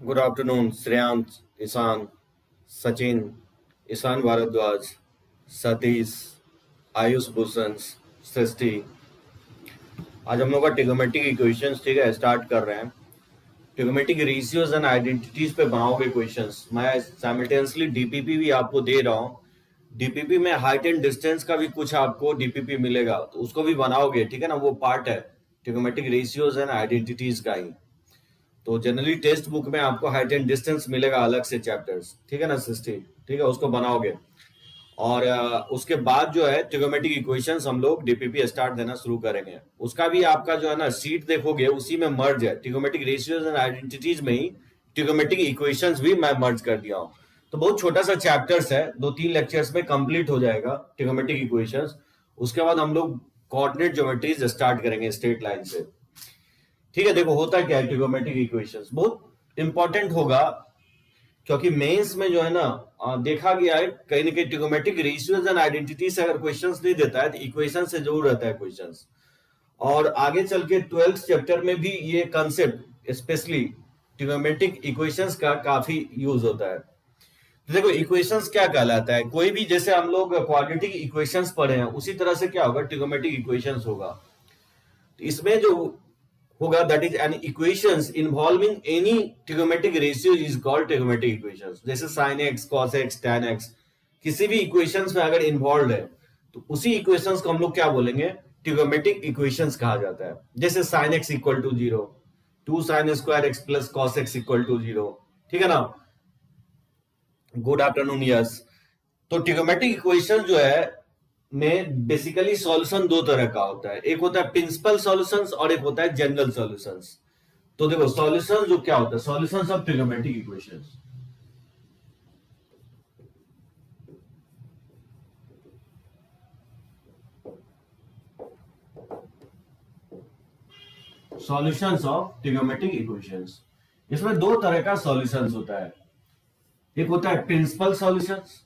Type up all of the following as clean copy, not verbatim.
Good afternoon, Shreyans, Isan, Sachin, Isan Bharadwaj, Satish, Ayush Bhushan, सृष्टि। आज हम लोग का ट्रिगोमेट्रिक इक्वेशंस ठीक है स्टार्ट कर रहे हैं। ट्रिगोमेट्रिक रेशियोज एंड आइडेंटिटीज पे बनाओगे क्वेश्चंस। मैं साइमल्टेनियसली डीपीपी भी आपको दे रहा हूँ। डीपीपी में हाइट एंड डिस्टेंस का भी कुछ आपको डीपीपी मिलेगा, तो उसको भी बनाओगे, ठीक है ना। वो पार्ट है ट्रिगोमेट्रिक रेशियोज एंड आइडेंटिटीज का ही। तो जनरली टेक्स्ट बुक में आपको हाइट एंड डिस्टेंस मिलेगा अलग से चैप्टर्स, ठीक है ना सिस्टी, ठीक है, उसको बनाओगे। और उसके बाद जो है ट्रिगोमेट्रिक इक्वेशंस हम लोग डीपीपी स्टार्ट देना शुरू करेंगे। उसका भी आपका जो है ना सीट देखोगे उसी में मर्ज है। ट्रिगोमेट्रिक रेशियोज एंड आइडेंटिटीज में ही ट्रिगोमेट्रिक इक्वेशंस भी मैं मर्ज कर दिया हूँ। तो बहुत छोटा सा चैप्टर्स है, 2-3 लेक्चर्स में कंप्लीट हो जाएगा ट्रिगोमेट्रिक इक्वेशंस। उसके बाद हम लोग कोऑर्डिनेट ज्योमेट्रीज स्टार्ट करेंगे स्ट्रेट लाइन से, ठीक है। देखो होता क्या है, ट्रिगोमेट्रिक इक्वेशंस बहुत इंपॉर्टेंट होगा, क्योंकि मेंस में जो है ना देखा गया है कहीं ना कहीं ट्रिगोमेट्रिक रेशियोज एंड आइडेंटिटी से अगर क्वेश्चंस नहीं देता है तो इक्वेशन से जरूर रहता है क्वेश्चंस। और आगे चल के 12th चैप्टर में भी ये कंसेप्ट स्पेशली ट्रिगोमेट्रिक इक्वेशंस का काफी यूज होता है। तो देखो इक्वेशंस क्या कहलाता है, कोई भी, जैसे हम लोग क्वाड्रेटिक इक्वेशंस पढ़े हैं उसी तरह से क्या होगा ट्रिगोमेट्रिक इक्वेशंस होगा। तो इसमें जो होगा that is an equations involving any trigonometric ratio is called trigonometric equations. जैसे sin x, cos x, tan x, किसी भी इक्वेशंस में अगर इन्वॉल्व है तो उसी इक्वेशंस को हम लोग क्या बोलेंगे, ट्रिगोमेट्रिक इक्वेशंस कहा जाता है। जैसे sin x equal to 0, 2 sin square x plus cos x equal to 0, ठीक है ना। Good afternoon, yes. तो ट्रिगोमेट्रिक इक्वेशन जो है में बेसिकली सॉल्यूशन दो तरह का होता है, एक होता है प्रिंसिपल सॉल्यूशंस और एक होता है जनरल सॉल्यूशंस। तो देखो सॉल्यूशन जो क्या होता है, solutions of trigonometric equations. Solutions of trigonometric equations, इसमें दो तरह का सॉल्यूशंस होता है। एक होता है प्रिंसिपल सॉल्यूशंस,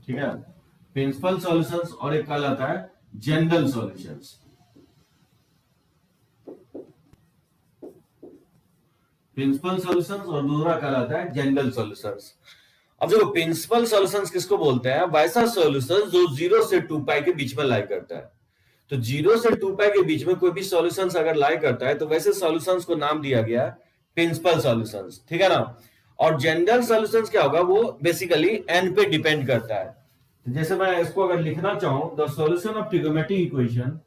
ठीक है, प्रिंसिपल सॉल्यूशंस, और एक कहलाता है जनरल सॉल्यूशंस। प्रिंसिपल सॉल्यूशंस और दूसरा कहलाता है जनरल सॉल्यूशंस। अब देखो प्रिंसिपल सॉल्यूशंस किसको बोलते हैं, वैसा सॉल्यूशन जो 0 से 2 पाई के बीच में लाई करता है। तो 0 से 2 पाई के बीच में कोई भी सॉल्यूशंस अगर लाई करता है तो वैसे सॉल्यूशंस को नाम दिया गया प्रिंसिपल सॉल्यूशंस, ठीक है ना। और जनरल सॉल्यूशंस क्या होगा, वो बेसिकली एन पे डिपेंड करता है। तो जैसे मैं इसको अगर लिखना चाहूं, the solution of trigonometric equation,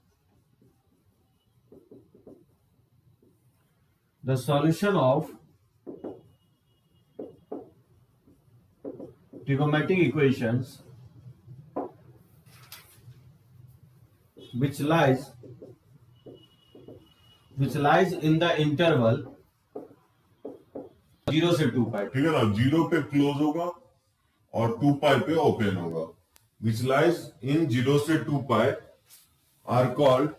the solution of trigonometric equations which lies in the interval 0 से 2 पाई, ठीक है ना। 0 पे क्लोज होगा और 2 पाई पे ओपन होगा। विच लाइज इन 0 से 2 पाई आर कॉल्ड,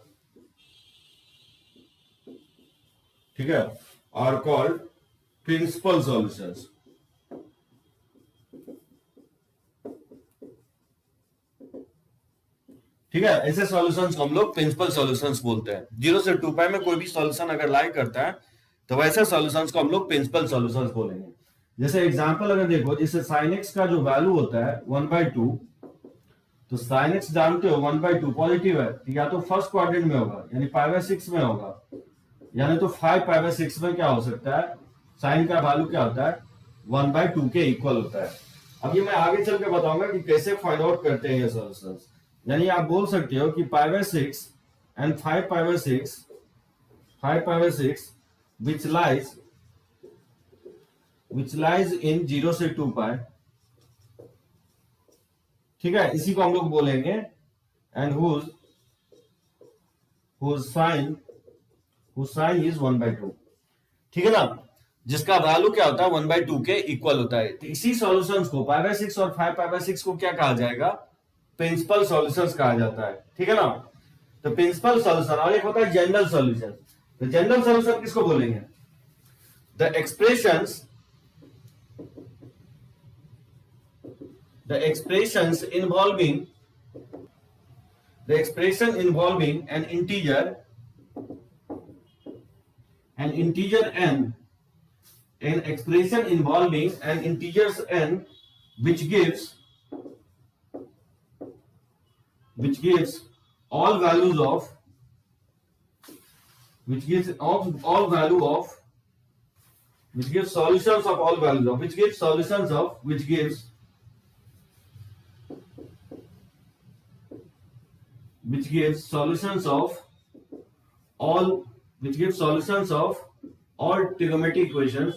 ठीक है, आर कॉल्ड प्रिंसिपल सॉल्यूशंस। ठीक है, ऐसे सॉल्यूशंस को हम लोग प्रिंसिपल सॉल्यूशंस बोलते हैं। 0 से 2 पाई में कोई भी सॉल्यूशन अगर लाई करता है तो वैसे सॉल्यूशंस को हम लोग प्रिंसिपल सॉल्यूशंस बोलेंगे। जैसे एग्जांपल अगर देखो, जैसे sin x का जो वैल्यू होता है 1/2, तो sin x जानते हो 1/2 पॉजिटिव है, तो या तो फर्स्ट क्वाड्रेंट में होगा यानी π/6 में होगा, यानी तो 5π/6 में क्या हो सकता है, sin का वैल्यू क्या होता है 1/2 के इक्वल होता है। अब ये मैं आगे चल के बताऊंगा कि कैसे फाइंड आउट करते हैं ये सॉल्यूशंस। यानी आप बोल सकते हो कि π/6 एंड 5π/6 which lies in 0 से 2 पाई, ठीक है, इसी को हम लोग बोलेंगे एंड whose sin is 1/2, ठीक है ना, जिसका वैल्यू क्या होता है 1/2 के इक्वल होता है। तो इसी सॉल्यूशंस को π/6 और 5π/6 को क्या कहा जाएगा, प्रिंसिपल सॉल्यूशंस कहा जाता है, ठीक है ना। तो प्रिंसिपल सॉल्यूशन, और एक होता है जनरल सॉल्यूशन। तो जनरल सॉल्यूशन किसको बोलेंगे, the expression involving an integer an integer n, an expression involving an integers n which gives all values of which gives all value of which gives solutions of all values of which gives solutions of which gives solutions of all trigonometric equations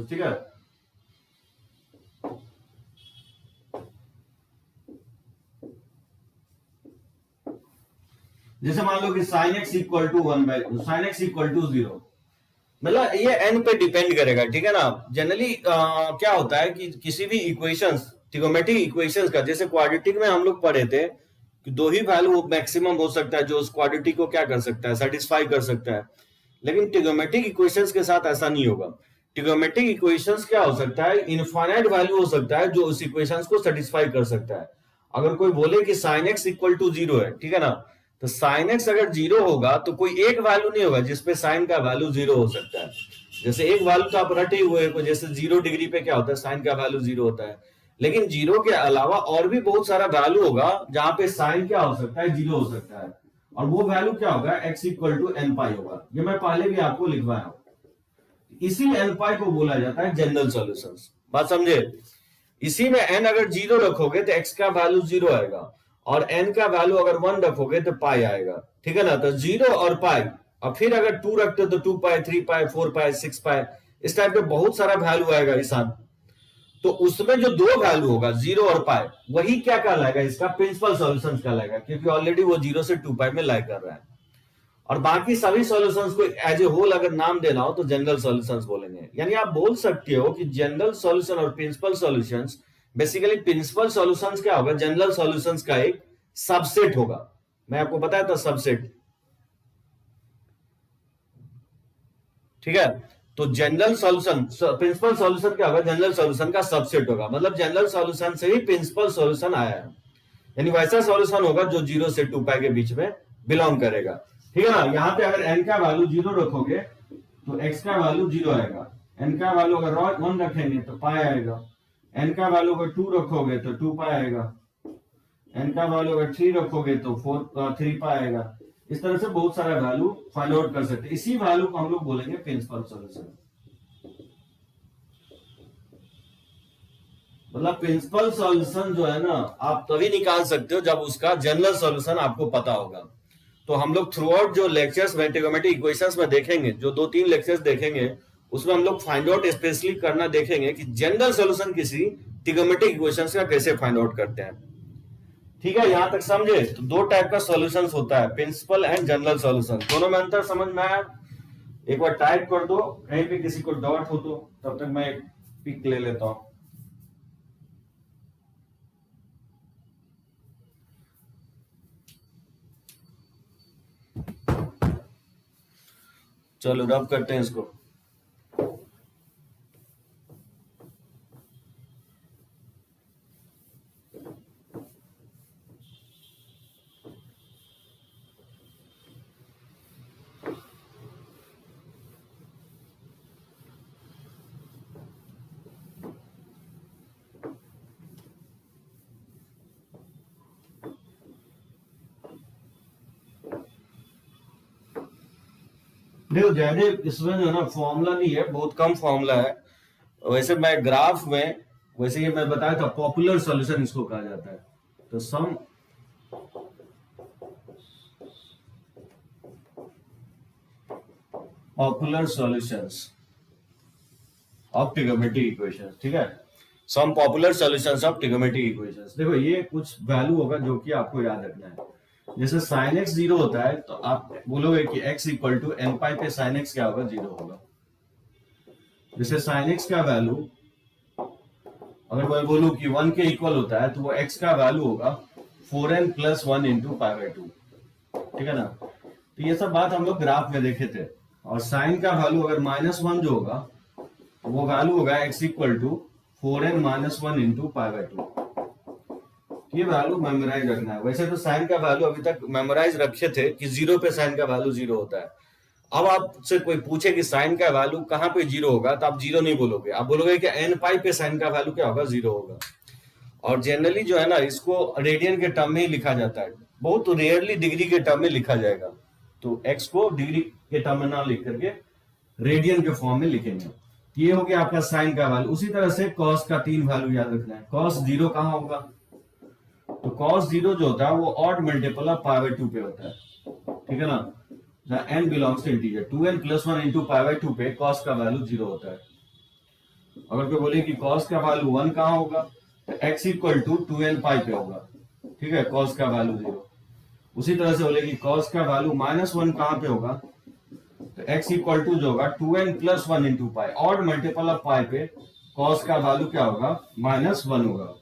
ठीक है. जैसे मान लो कि sin x equal to 0, मतलब ये n पे depend करेगा, ठीक है ना. जनरली क्या होता है कि किसी भी इक्वेशंस, ट्रिगोनोमेट्रिक इक्वेशंस का, जैसे क्वाड्रेटिक में हम लोग पढ़े थे कि दो ही वैल्यू मैक्सिमम हो सकता है जो उस क्वाड्रेटिक को क्या कर सकता है, सेटिस्फाई कर सकता है. लेकिन ट्रिगोनोमेट्रिक इक्वेशंस के साथ ऐसा नहीं होगा. ट्रिगोनोमेट्रिक इक्वेशंस क्या हो सकता है, इनफाइनाइट वैल्यू हो सकता है जो उस इक्वेशंस को सेटिस्फाई कर सकता है. अगर कोई बोले कि sin x इक्वल टू 0 है, ठीक है ना, तो sin x अगर 0 होगा तो कोई एक वैल्यू नहीं होगा जिसपे sin का वैल्यू 0 हो सकता है. जैसे एक वैल्यू तो आप रटे हुए हैं, जैसे 0 डिग्री पे क्या होता है, sin का वैल्यू 0 होता है. लेकिन 0 के अलावा और भी बहुत सारा वैल्यू होगा जहां पे sin क्या हो सकता है, 0 हो सकता है. और वो वैल्यू क्या होगा, x इक्वल टू n पाई होगा. ये मैं पहले भी आपको लिखवाया हूं. इसी n पाई को बोला जाता है जनरल सॉल्यूशंस. बात समझे. इसी में n अगर 0 रखोगे तो x का वैल्यू 0 आएगा, और n का वैल्यू अगर 1 रखोगे तो पाई आएगा, ठीक है ना. तो 0 और पाई, और फिर अगर 2 रखते हो तो 2 पाई, 3 पाई, 4 पाई, 6 पाई, इस टाइप पे बहुत सारा वैल्यू आएगा ईशान. तो उसमें जो दो वैल्यू होगा 0 और पाई, वही क्या कहलाएगा, इसका प्रिंसिपल सॉल्यूशन कहलाएगा, क्योंकि ऑलरेडी वो 0 से 2 पाई में लाई कर रहा है. और बाकी सभी सॉल्यूशंस को एज ए होल अगर नाम देना हो तो जनरल सॉल्यूशंस बोलेंगे. यानी आप बोल सकते हो कि जनरल सॉल्यूशन और principal solutions, basically principal solutions क्या होगा, जनरल सॉल्यूशंस का एक सबसेट होगा. मैं आपको बताया था सबसेट, ठीक है. तो जनरल सॉल्यूशन, प्रिंसिपल सॉल्यूशन क्या होगा, जनरल सॉल्यूशन का सबसेट होगा. मतलब जनरल सॉल्यूशन से ही प्रिंसिपल सॉल्यूशन आया है. यानी वैसा सॉल्यूशन होगा जो 0 से 2 पाई के बीच में बिलोंग करेगा, ठीक है ना. यहाँ पे अगर n का वैल्यू 0 रखोगे तो x का वैल्यू 0 आएगा. n का वैल्यू अगर 1 रखेंगे तो पाई आएगा. n का वैल्यू अगर 2 रखोगे तो 2 पाई आएगा. n का वैल्यू अगर 3 रखोगे तो 3 पाई आएगा. इस तरह से बहुत सारा वैल्यू फाइंड आउट कर सकते हैं. इसी वैल्यू को हम लोग बोलेंगे प्रिंसिपल सॉल्यूशन. मतलब प्रिंसिपल सॉल्यूशन जो है ना, आप तभी निकाल सकते हो जब उसका जनरल सॉल्यूशन आपको पता होगा. तो हम लोग थ्रू आउट जो लेक्चर्स में ट्रिगोनोमेट्रिक इक्वेशंस में देखेंगे, जो 2-3 लेक्चर्स देखेंगे, उसमें हम लोग फाइंड आउट स्पेशली करना देखेंगे कि जनरल सॉल्यूशन किसी ट्रिगोनोमेट्रिक इक्वेशंस का कैसे फाइंड आउट करते हैं. ठीक है, यहां तक समझे. तो दो टाइप का सॉल्यूशंस होता है, प्रिंसिपल एंड जनरल सॉल्यूशन. दोनों में अंतर समझ में आया. एक बार टाइप कर दो, कहीं पे किसी को डॉट हो तो, तब तक मैं एक पिक ले लेता हूं. चलो रब करते हैं इसको. देखो जयदेव, इसमें जो है ना फॉर्मूला नहीं है, बहुत कम फॉर्मूला है. वैसे मैं ग्राफ में, वैसे ये मैं बताया था पॉपुलर सॉल्यूशन इसको कहा जाता है. तो some popular solutions of trigonometric equations, ठीक है. Some popular solutions of trigonometric equations. देखो ये कुछ वैल्यू होगा जो कि आपको याद रखना है. जैसे sin x 0 होता है तो आप बोलोगे कि x इक्वल टू n पाई पे sin x क्या होगा, 0 होगा. जैसे sin x का वैल्यू अगर मैं बोलूं कि 1 के इक्वल होता है तो वो x का वैल्यू होगा 4n plus 1 into pi by 2, ठीक है ना. तो ये सब बात हम लोग ग्राफ में देखे थे. और साइन का वैल्यू अगर -1 जो होगा तो वो वैल्यू होगा x equal to 4n minus 1 into pi by 2. ये वैल्यू मेमोराइज रखना है. वैसे तो साइन का वैल्यू अभी तक मेमोराइज रखे थे कि 0 पे साइन का वैल्यू 0 होता है. अब आपसे कोई पूछे कि साइन का वैल्यू कहाँ पे जीरो होगा, तो आप जीरो नहीं बोलोगे, आप बोलोगे कि एन पाई पे साइन का वैल्यू क्या होगा, जीरो होगा। और जनरली जो है ना, इसको रेडियन के टर्म में ही लिखा जाता है, बहुत रेयरली डिग्री के टर्म में लिखा जाएगा। तो एक्स को डिग्री के टर्म में ना लिख करके रेडियन के फॉर्म में लिखेंगे। ये हो गया आपका साइन का वैल्यू। उसी तरह से कॉस का 3 वैल्यू याद रखना है। कॉस जीरो कहाँ होगा, तो कॉस जीरो जो होता है वो odd multiple of pi by 2 पे होता है, ठीक है ना। जहां n belongs to integer, 2n + 1 into pi by 2 पे कॉस का वैल्यू जीरो होता है। अगर कोई बोले कि कॉस का वैल्यू 1 कहाँ होगा, तो x इक्वल टू 2n पाई पे होगा, ठीक है, कॉस का वैल्यू जीरो। उसी तरह से बोले कि कॉस का वैल्यू -1 कहाँ पे होगा, तो x इक्वल टू जो होगा 2n + 1 into pi, odd multiple of pi पे कॉस का वैल्यू क्या होगा, -1 होगा।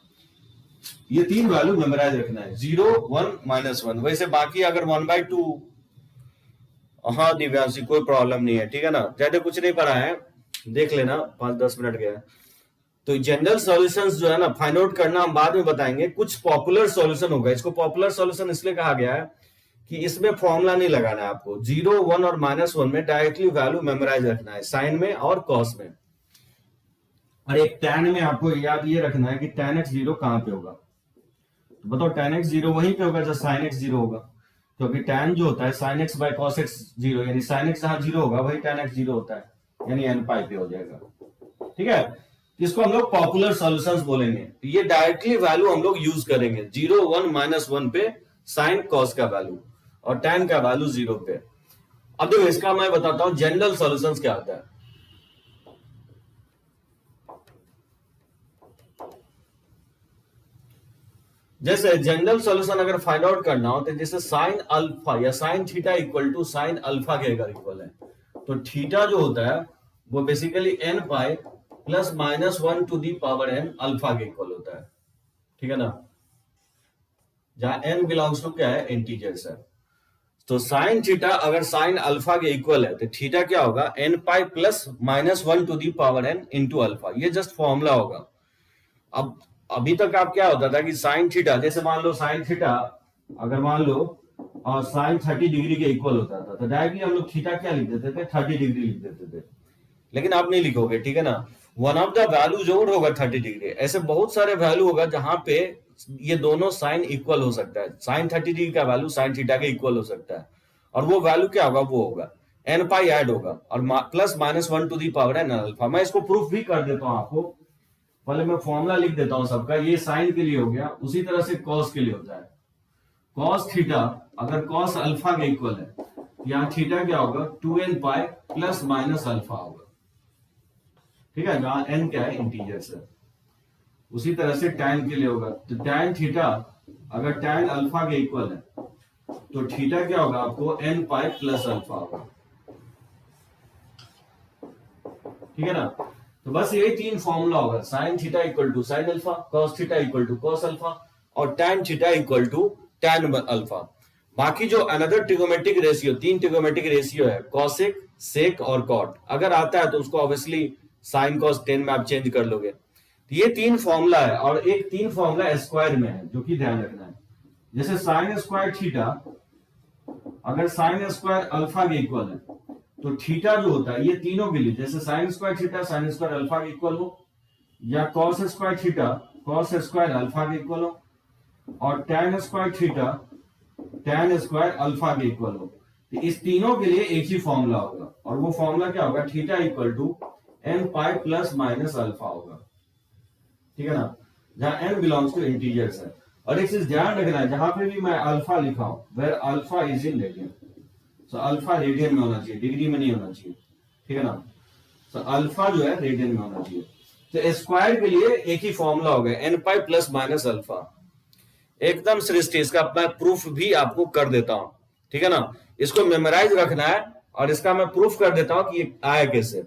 ये 3 वैल्यू मेमोराइज रखना है, 0 1 -1। वैसे बाकी अगर 1/2, हाँ दिव्यांशी कोई प्रॉब्लम नहीं है, ठीक है ना, ज्यादा कुछ नहीं पढ़ा है, देख लेना, 5-10 मिनट गया। तो जनरल सॉल्यूशंस जो है ना, फाइंड आउट करना हम बाद में बताएंगे। कुछ पॉपुलर सॉल्यूशन होगा, इसको पॉपुलर सॉल्यूशन इसलिए कहा गया है कि इसमें फॉर्मूला नहीं लगाना है आपको। 0 1 और -1 में डायरेक्टली वैल्यू मेमोराइज रखना है, साइन में और कॉस में। और एक tan में आपको याद ये रखना है कि tan x 0 कहां पे होगा, तो बताओ tan x 0 वहीं पे होगा जब sin x 0 होगा, क्योंकि tan जो होता है sin x by cos x 0, यानी sin x जहां 0 होगा वही tan x 0 होता है, यानी n पाई पे हो जाएगा, ठीक है। इसको हम लोग पॉपुलर सॉल्यूशंस बोलेंगे। ये डायरेक्टली वैल्यू हम लोग यूज करेंगे, 0 1 -1 पे sin cos का वैल्यू और tan का वैल्यू 0 पे। अब देखो इसका मैं बताता हूं जनरल सॉल्यूशंस क्या आता है। जैसे जनरल सॉल्यूशन अगर फाइंड आउट करना हो, तो जैसे साइन अल्फा या sine theta equal to sine alpha के अगर इक्वल है, तो थीटा जो होता है वो basically n pi plus -1 to the power n alpha के इक्वल होता है, ठीक है ना, जहां n बिलोंग्स टू क्या है, इंटीजर्स है। तो साइन थीटा अगर साइन अल्फा के इक्वल है, तो थीटा क्या होगा, n pi plus -1 to the power n into alpha. ये जस्ट फॉर्मूला होगा। अब अभी तक आप क्या होता था कि साइन थीटा, जैसे मान लो साइन थीटा अगर मान लो और साइन 30 डिग्री के इक्वल होता था, तो डायरेक्टली हम लोग थीटा क्या लिख देते थे, 30 डिग्री लिख देते थे। लेकिन आप नहीं लिखोगे, ठीक है ना, वन ऑफ द वैल्यू जरूर होगा 30 डिग्री। ऐसे बहुत सारे वैल्यू होगा जहां पे ये दोनों साइन इक्वल हो सकता है, साइन 30 डिग्री का वैल्यू साइन थीटा के इक्वल हो सकता है, और वो वैल्यू क्या होगा, वो होगा n पाई ऐड होगा और plus -1 to the power n alpha. मैं इसको प्रूफ भी कर देता हूं आपको, पहले मैं फॉर्मूला लिख देता हूं सबका। ये साइन के लिए हो गया, उसी तरह से कॉस के लिए होता है। कॉस थीटा अगर कॉस अल्फा के इक्वल है, यहाँ थीटा क्या होगा, 2n pi plus minus alpha होगा, ठीक है, जहां n क्या है, इंटीजर्स है। उसी तरह से tan के लिए होगा, तो tan थीटा अगर tan अल्फा के इक्वल है, तो थीटा क्या होगा आपको, n पाई प्लस अल्फा होगा, ठीक है ना। तो बस यही 3 फॉर्मूला होगा, sine theta equal to sine alpha, cos theta equal to cos alpha और tan theta equal to tan alpha. बाकी जो another trigonometric ratio, 3 trigonometric ratio है, कॉसेक, सेक और कॉट, अगर आता है तो उसको ऑब्वियसली साइन कॉस टेन में आप चेंज कर लोगे। तो ये 3 फॉर्मूला है, और एक 3 फॉर्मूला स्क्वायर में है, जो कि ध्यान रखना है। जैसे साइन स्क्वायर थीटा अगर साइन स्क्वायर अल्फा के इक्वल है, तो थीटा जो होता है ये तीनों के लिए, जैसे sign square theta sine square alpha के इक्वल हो, या cos square theta cos square alpha के इक्वल हो, और tan square theta tan square alpha के इक्वल हो। तो इस तीनों के लिए एक ही फॉर्मूला होगा, और वो फॉर्मूला क्या होगा, theta equal to n pi plus minus alpha होगा, ठीक है ना, जहां n बिलोंग्स टू इंटीजर्स है। और एक चीज ध्यान रखना है, जहां पे भी मैं अल्फा लिखा हूं, where alpha is in radian, तो अल्फा रेडियन में होना चाहिए, डिग्री में नहीं होना चाहिए, ठीक है ना। तो अल्फा जो है रेडियन में होना चाहिए। तो स्क्वायर के लिए एक ही फॉर्मूला होगा, n pi plus minus alpha. एकदम सृष्टि, इसका मैं प्रूफ भी आपको कर देता हूं, ठीक है ना। इसको मेमोराइज रखना है, और इसका मैं प्रूफ कर देता हूं कि ये आया कैसे।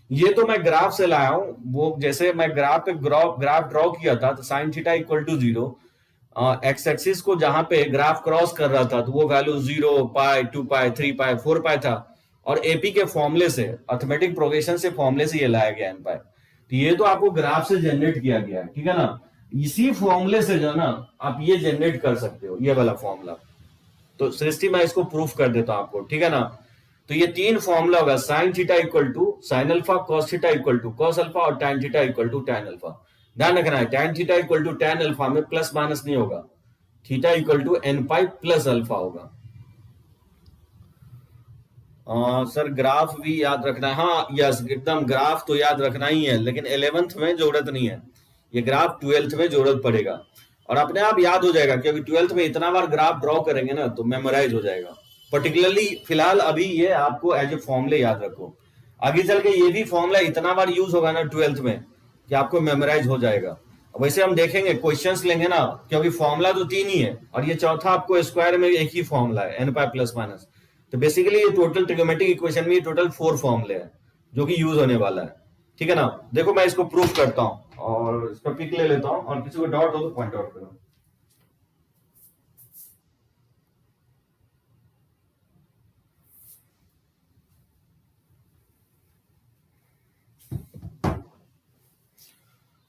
ये तो मैं ग्राफ से लाया हूं, वो जैसे मैं ग्राफ पे ग्राफ ड्रॉ किया था, तो sine theta equal to 0, x axis को जहां पे ग्राफ क्रॉस कर रहा था, तो वो वैल्यू 0 पाई 2 पाई 3 पाई 4 पाई था, और एपी के फॉर्मूले से, अर्थमेटिक प्रोग्रेशन से फॉर्मूले से ये लाया गया एन पाई। तो ये तो आपको ग्राफ से जनरेट किया गया है, ठीक है ना। इसी फॉर्मूले से जो ना आप ये जनरेट कर सकते हो, ये वाला फॉर्मूला। तो सृष्टि मैं इसको प्रूफ कर देता हूं आपको, ठीक है ना। तो ये तीन फॉर्मूला होगा, sine theta equal to sine alpha, cos theta equal to cos alpha और tan theta equal to tan alpha. ध्यान रखना है tan theta equal to tan alpha में प्लस माइनस नहीं होगा, theta equal to n pi plus alpha होगा। Sir graph भी याद रखना है, हाँ यस एकदम ग्राफ तो याद रखना ही है, लेकिन 11th में जरूरत नहीं है, ये ग्राफ 12th में जरूरत पड़ेगा और अपने आप याद हो जाएगा, क्योंकि 12th में इतना बार ग्राफ ड्रॉ करेंगे ना तो मेमोराइज हो जाएगा। पर्टिकुलरली फिलहाल अभी ये आपको एज ए फॉर्मूले याद रखो, आगे चल के ये भी फॉर्मूला इतना बार यूज होगा ना 12th में कि आपको मेमोराइज हो जाएगा। वैसे हम देखेंगे क्वेश्चंस लेंगे ना, क्योंकि फॉर्मूला तो तीन ही है और ये चौथा आपको स्क्वायर में एक ही फॉर्मूला है n पाई प्लस माइनस। तो बेसिकली ये टोटल ट्रिग्नोमेट्रिक इक्वेशन में टोटल 4 फॉर्मूले हैं जो कि यूज होने वाला है। ठीक है ना, देखो मैं इसको प्रूफ करता हूं और इसका पिक ले लेता हूं और किसी को डाउट हो तो पॉइंट आउट करो।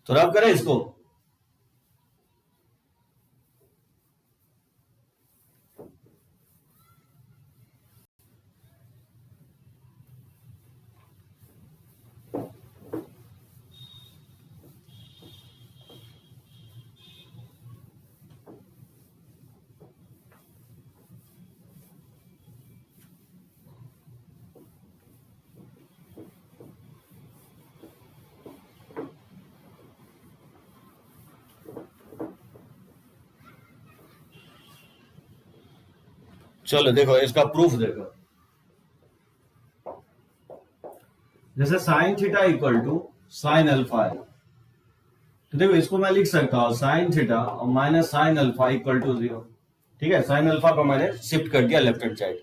तो रब करें इसको। चलो देखो इसका प्रूफ देखो, जैसे sine theta equal to sine alpha है, तो देखो इसको मैं लिख सकता हूं साइन थीटा और minus sine alpha equal to 0। ठीक है, साइन अल्फा को मैंने शिफ्ट कर दिया लेफ्ट हैंड साइड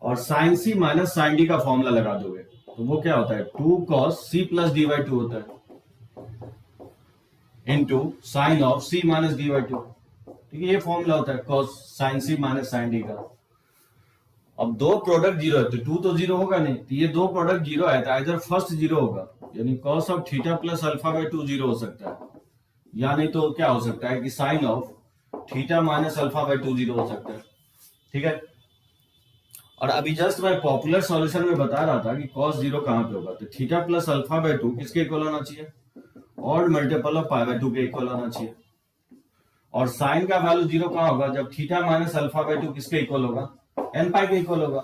और sine C minus sine D का फॉर्मूला लगा दोगे तो वो क्या होता है 2 cos c plus D by 2 होता है into sine of c minus D by 2। ठीक है, ये फॉर्मूला होता है cos sign C minus sine D का। अब दो प्रोडक्ट जीरो है तो 2 तो जीरो होगा नहीं, तो ये दो प्रोडक्ट जीरो है तो इधर फर्स्ट जीरो होगा, यानी cos of theta plus alpha by 2 zero हो सकता है, या नहीं तो क्या हो सकता है कि sine of theta minus alpha by 2 zero हो सकता है। ठीक है, और अभी जस्ट मैं पॉपुलर सॉल्यूशन में बता रहा था कि cos जीरो कहां पे होगा, तो थीटा प्लस अल्फा बाई 2 किसके इक्वल होना चाहिए, और मल्टीपल ऑफ पाई बाई 2 के इक्वल होना चाहिए। और साइन का वैल्यू जीरो कहां होगा, जब थीटा माइनस अल्फा बाई 2 किसके इक्वल होगा, n पाई के इक्वल होगा।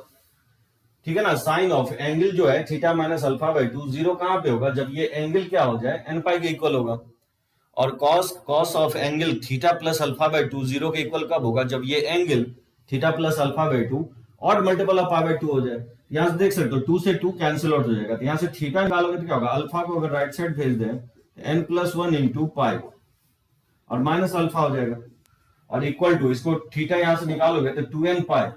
ठीक है ना, साइन ऑफ एंगल जो है theta minus alpha by 2 zero कहां पे होगा, जब ये एंगल क्या हो जाए n पाई के इक्वल होगा। और cos of angle theta plus alpha by 2 zero के इक्वल कब होगा, जब ये angle theta plus alpha by 2 और मल्टीपल ऑफ पाई बाई 2 हो जाए। यहां से देख सकते हो 2 से 2 कैंसिल आउट हो जाएगा, तो यहां से थीटा निकालोगे तो क्या होगा, अल्फा को अगर राइट साइड भेज दें n प्लस 1 इंटू पाई और माइनस अल्फा हो जाएगा, और इक्वल टू इसको थीटा यहां से निकालोगे तो 2n पाई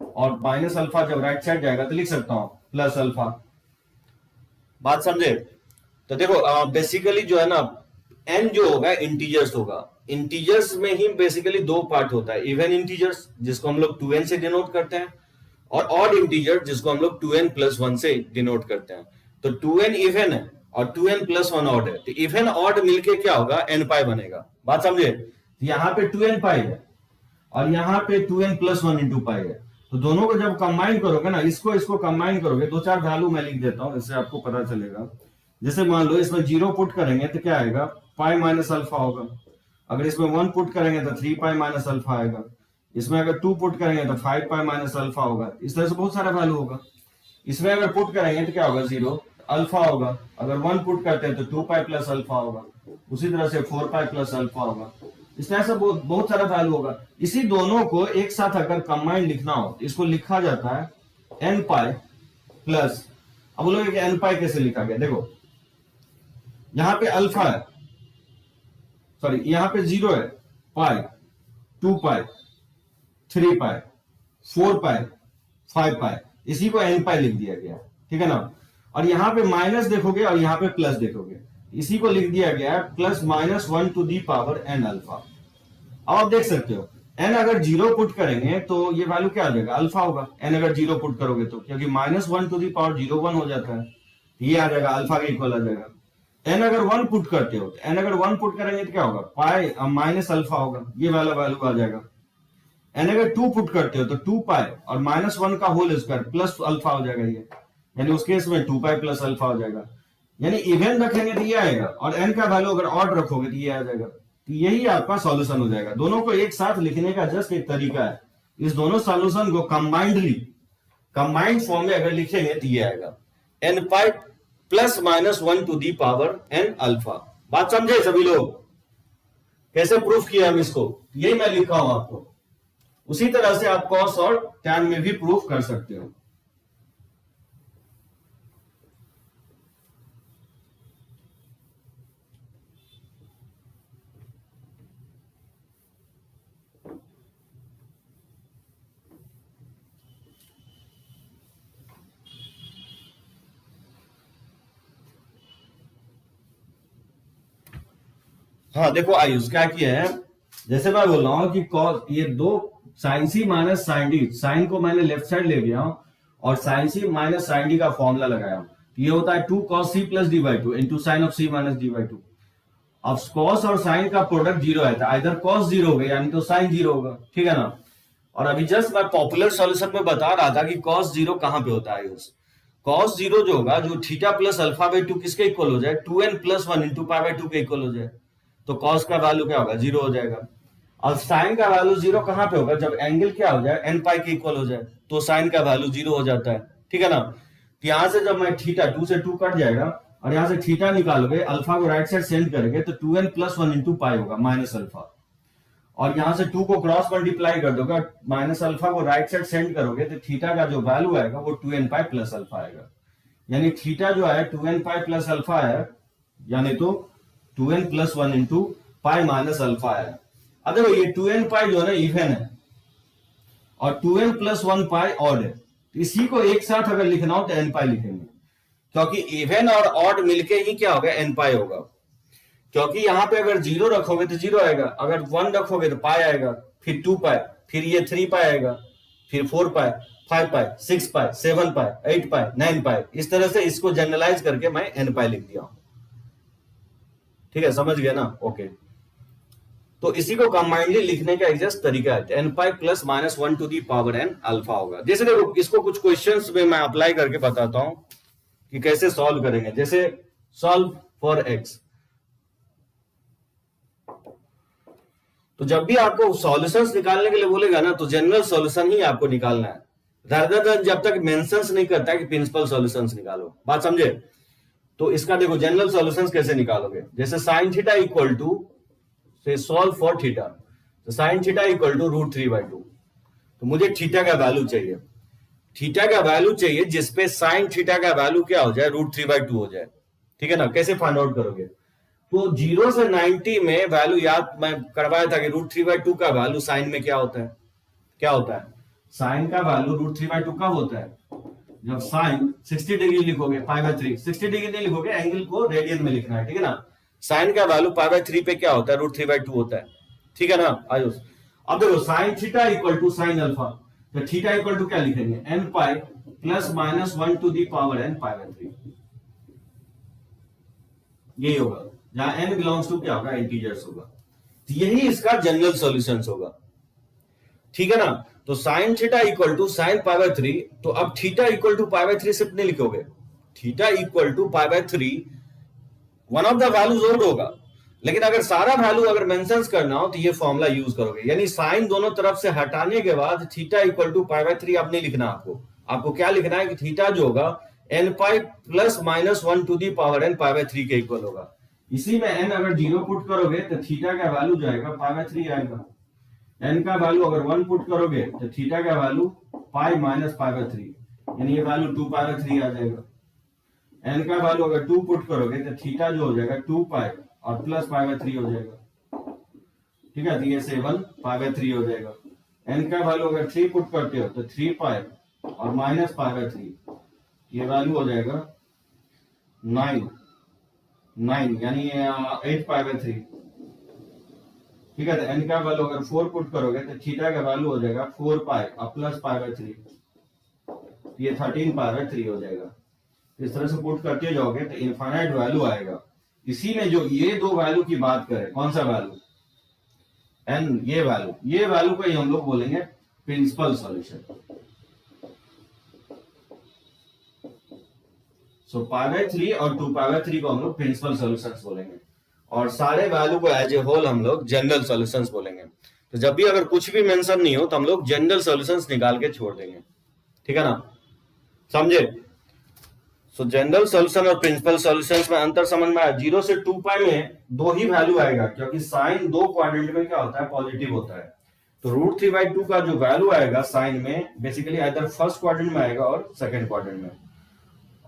और माइनस अल्फा जब राइट साइड जाएगा तो लिख सकता हूं प्लस अल्फा। बात समझे? तो देखो बेसिकली जो है ना n जो होगा इंटीजर्स होगा, इंटीजर्स में ही बेसिकली दो पार्ट होता है, इवन इंटीजर्स जिसको हम लोग 2n से डिनोट करते हैं और ऑड इंटीजर जिसको हम लोग 2n प्लस 1 से डिनोट करते हैं। तो 2n इवन है और 2n प्लस 1 ऑड है, तो इवन ऑड मिलके क्या होगा n पाई बनेगा। बात समझे? यहाँ पे 2n पाई है और यहाँ पे 2n प्लस 1 इंटू पाई है, तो दोनों को जब कंबाइन करोगे ना, इसको कंबाइन करोगे, दो चार वैल्यू मैं लिख देता हूं इससे आपको पता चलेगा। जैसे मान लो इसमें 0 पुट करेंगे तो क्या आएगा, पाई माइनस अल्फा होगा, अगर इसमें 1 पुट करेंगे तो 3 पाई माइनस अल्फा आएगा, इसमें अगर 2 पुट करेंगे तो 5 पाई माइनस अल्फा होगा। इस तरह से बहुत सारा वैल्यू होगा। इसमें अगर पुट करेंगे तो क्या होगा, 0 अल्फा होगा, अगर 1 पुट करते हैं तो 2 पाई प्लस अल्फा होगा, उसी तरह से 4 पाई प्लस अल्फा होगा। इस तरह से बहुत सारा वैल्यू होगा। इसी दोनों को एक साथ अगर कंबाइन लिखना हो तो इसको लिखा जाता है n पाई प्लस, अब बोलोगे कि n पाई कैसे लिखा गया, देखो यहां पे अल्फा है, सॉरी यहाँ पे 0 है, पाई 2 पाई 3 पाई 4 पाई 5 पाई, इसी को n पाई लिख दिया गया। ठीक है ना, और यहां पे माइनस देखोगे और यहां पे प्लस देखोगे, इसी को लिख दिया गया है plus minus 1 to the power n alpha. अब आप देख सकते हो n अगर 0 पुट करेंगे तो ये वैल्यू क्या आ जाएगा, अल्फा होगा, n अगर 0 पुट करोगे तो, क्योंकि माइनस 1 टू दी पावर 0 1 हो जाता है, ये आ जाएगा अल्फा के इक्वल आ जाएगा। n अगर 1 पुट करते हो, n अगर 1 पुट करेंगे तो क्या होगा, पाई माइनस अल्फा होगा, ये वाला वैल्यू आ जाएगा। एन अगर 2 पुट करते हो तो 2 पाई और -1 का होल स्क्वायर प्लस अल्फा हो जाएगा ये, यानी उस केस में 2 पाई प्लस अल्फा हो जाएगा। यानी इवन रखेंगे तो ये आएगा और एन का वैल्यू अगर ऑड रखोगे तो ये आ जाएगा। तो यही आपका सॉल्यूशन हो जाएगा। दोनों को एक साथ लिखने का जस्ट एक तरीका है। इस दोनों सॉल्यूशन को कंबाइंड फॉर्म में अगर लिखेंगे तो ये आएगा n pi plus -1 to the power n alpha. बात समझे सभी लोग? कैसे प्रूफ किया हम इसको? यही मैं लिखा हूं आपको। उसी तरह से आप कॉस और टैन में भी प्रूफ कर सकते हो। हाँ देखो आयुष क्या किया है, जैसे मैं बोल रहा हूं कि कॉस ये दो sine C minus sine D, sine को मैंने लेफ्ट साइड ले गया हूं और sine C minus sine D का फॉर्मूला लगाया हूं। ये होता है 2 cos c plus D by two into sine of C minus D by two. अब कॉस और साइन का प्रोडक्ट जीरो है, इधर कॉस जीरो होगा यानी तो साइन जीरो होगा, ठीक है ना। और अभी जस्ट मैं पॉपुलर सॉल्यूशन में बता रहा था कि कॉस जीरो कहां पे होता है। कॉस जीरो जो होगा, जो theta plus alpha by two किसके इक्वल हो जाए, 2n plus 1 into pi by two के इक्वल हो जाए, तो कॉस का वैल्यू क्या होगा, जीरो हो जाएगा। और साइन का वैल्यू जीरो कहां पे होगा, जब एंगल क्या हो जाए, एन पाई के इक्वल हो जाए, तो साइन का वैल्यू जीरो हो जाता है, ठीक है ना। तो यहां से जब मैं थीटा 2 से 2 कट जाएगा और यहां से थीटा निकालोगे, अल्फा को राइट साइड सेंड करेंगे तो 2n प्लस 1 इंटू पाई होगा माइनस अल्फा। और यहां से 2 को क्रॉस मल्टीप्लाई कर दोगे, माइनस अल्फा को राइट साइड सेंड करोगे तो थीटा का जो वैल्यू आएगा वो 2n पाई प्लस अल्फा आएगा। यानी थीटा जो है 2n पाई प्लस अल्फा है, यानी तो 2n plus 1 into pi minus alpha है। अब देखो ये 2n पाई जो है ना इवन है और 2n प्लस 1 पाई ऑड है, तो इसी को एक साथ अगर लिखना हो तो n पाई लिखेंगे, क्योंकि इवन और ऑड मिलके ही क्या होगा, n पाई होगा। क्योंकि यहां पे अगर जीरो रखोगे तो जीरो आएगा, अगर 1 रखोगे तो पाई आएगा, फिर 2 पाई, फिर ये 3 पाई आएगा, फिर 4 पाई, 5 पाई, 6 पाई, 7 पाई, 8 पाई, 9 पाई। इस तरह से इसको जनरलाइज करके मैं n पाई लिख दिया हूं, ठीक है, समझ गया ना। ओके, तो इसी को कंबाइंडली लिखने का एग्जैक्ट तरीका है, n pi plus -1 to the power n alpha होगा। जैसे देखो इसको कुछ क्वेश्चंस में मैं अप्लाई करके बताता हूं कि कैसे सॉल्व करेंगे। जैसे सॉल्व फॉर एक्स, तो जब भी आपको सॉल्यूशंस निकालने के लिए बोलेगा ना, तो जनरल सॉल्यूशन ही आपको निकालना है, रादर देन जब तक मेंशंस नहीं करता कि प्रिंसिपल सॉल्यूशंस निकालो। बात समझे? तो इसका देखो जनरल सॉल्यूशंस कैसे निकालोगे। जैसे साइन थीटा इक्वल टू से सॉल्व फॉर थीटा, तो साइन थीटा इक्वल टू √3/2। तो मुझे थीटा का वैल्यू चाहिए, थीटा का वैल्यू चाहिए जिसपे साइन थीटा का वैल्यू क्या हो जाए, √3/2 हो जाए, ठीक है ना। कैसे फाइंड आउट करोगे, तो 0 से 90 में वैल्यू याद मैं करवाया था कि √3/2 का वैल्यू साइन में क्या होता है, क्या होता है, साइन का वैल्यू √3/2 का होता है जब साइन 60 डिग्री लिखोगे, π/3, 60 डिग्री नहीं लिखोगे, एंगल को रेडियन में लिखना है, ठीक है ना। साइन का वैल्यू π/3 पे क्या होता है, √3/2 होता है, ठीक है ना आयुष। अब देखो sine theta equal to sine alpha, तो थीटा इक्वल टू क्या लिखेंगे, n pi plus -1 to the power n π/3, यही होगा, जहां n बिलोंग्स टू क्या होगा, इंटीजर्स होगा। तो यही इसका जनरल सॉल्यूशंस होगा, ठीक है ना। तो sine theta equal to sine π/3, तो अब थीटा इक्वल टू π/3 सिर्फ नहीं लिखोगे, theta equal to π/3 one of the values hold होगा, लेकिन अगर सारा वैल्यू अगर मेंशंस करना हो तो ये फॉर्मूला यूज करोगे। यानी साइन दोनों तरफ से हटाने के बाद थीटा इक्वल टू π/3 अब नहीं लिखना, आपको क्या लिखना है कि थीटा जो होगा n pi plus -1 to the power n π/3 के इक्वल होगा। इसी में n अगर 0 पुट करोगे तो थीटा का वैल्यू जो आएगा π/3 आएगा, n का वैल्यू अगर 1 पुट करोगे तो थीटा का वैल्यू पाई माइनस π/3, यानी ये वैल्यू 2π/3 आ जाएगा। n का वैल्यू अगर 2 पुट करोगे तो थीटा जो हो जाएगा 2 पाई और प्लस π/3 हो जाएगा, ठीक है, तो ये 7 π/3 हो जाएगा। n का वैल्यू अगर 3 पुट करते हो तो 3 पाई और माइनस π/3, ये वैल्यू हो जाएगा 9 यानी 8 π/3, ठीक है। तो n का वैल्यू अगर 4 पुट करोगे तो थीटा का वैल्यू हो जाएगा 4 पाई और प्लस π/3, ये 13 π/3 हो जाएगा। इस तरह से पुट करते जाओगे तो इनफाइनाइट वैल्यू आएगा। इसी में जो ये दो वैल्यू की बात करें, कौन सा वैल्यू, एन ये वैल्यू को ही हम लोग बोलेंगे प्रिंसिपल सॉल्यूशन। सो π/3 और 2π/3 को हम लोग प्रिंसिपल सॉल्यूशंस बोलेंगे, और सारे वैल्यू को एज ए होल हम लोग जनरल सॉल्यूशंस बोलेंगे। तो जब भी अगर कुछ भी मेंशन नहीं हो तो हम लोग जनरल सॉल्यूशंस निकाल के छोड़ देंगे, ठीक है ना, समझे। सो जनरल सॉल्यूशन और प्रिंसिपल सॉल्यूशंस में अंतर समझ में आया। 0 से 2π में दो ही वैल्यू आएगा, क्योंकि साइन दो क्वाड्रेंट में क्या होता है, पॉजिटिव होता है। तो √3/2 का जो वैल्यू आएगा साइन में, बेसिकली इधर फर्स्ट क्वाड्रेंट में आएगा और सेकंड क्वाड्रेंट में।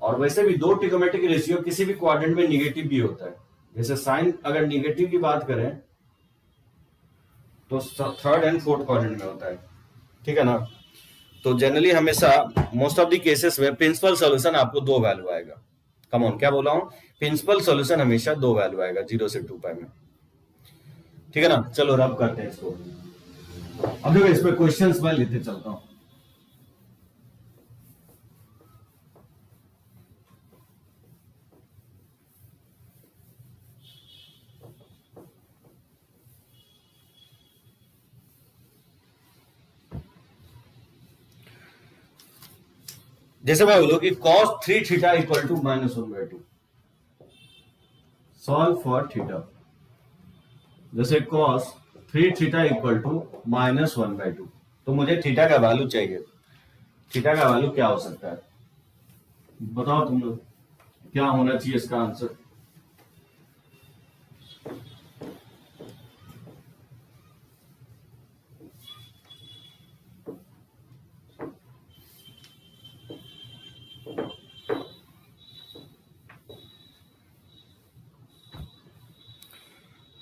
और वैसे भी दो ट्रिगोमेट्रिक रेशियो किसी भी क्वाड्रेंट में निगेटिव भी होता है। जैसे साइन अगर निगेटिव की बात करें तो थर्ड एंड फोर्थ क्वाड्रेंट में होता है, ठीक है ना। तो जनरली हमेशा मोस्ट ऑफ द केसेस में प्रिंसिपल सॉल्यूशन आपको दो वैल्यू आएगा। कम ऑन, क्या बोला हूं, प्रिंसिपल सॉल्यूशन हमेशा दो वैल्यू आएगा 0 से 2π में, ठीक है ना। चलो रब करते हैं इसको। अब देखो इसमें क्वेश्चंस मैं लेते चलता हूं। जैसे मैं बोलूं कि cos 3 theta equal to -1/2, solve for theta. जैसे cos 3 थीटा इक्वल टू -1/2, तो मुझे थीटा का वैल्यू चाहिए। थीटा का वैल्यू क्या हो सकता है, बताओ तुम लोग, क्या होना चाहिए इसका आंसर।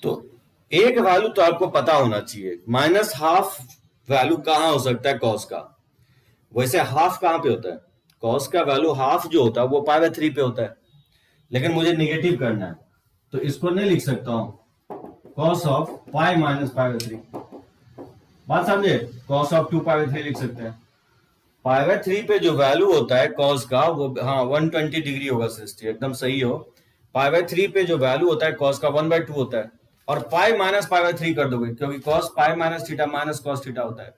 तो एक वैल्यू तो आपको पता होना चाहिए, -½ वैल्यू कहां हो सकता है कॉस का। वैसे हाफ कहां पे होता है, कॉस का वैल्यू हाफ जो होता है वो π/3 पे होता है, लेकिन मुझे निगेटिव करना है तो इसको नहीं लिख सकता हूं cos ऑफ π - π/3। बात समझे, cos ऑफ 2π/3 लिख सकते हैं। π/3 पे जो वैल्यू होता है cos का वो 120 डिग्री होगा, 60 एकदम सही हो। π/3 पे जो वैल्यू होता है cos का 1/2 होता है, और π - π/3 कर दोगे, क्योंकि cos π - थीटा - cos थीटा होता है,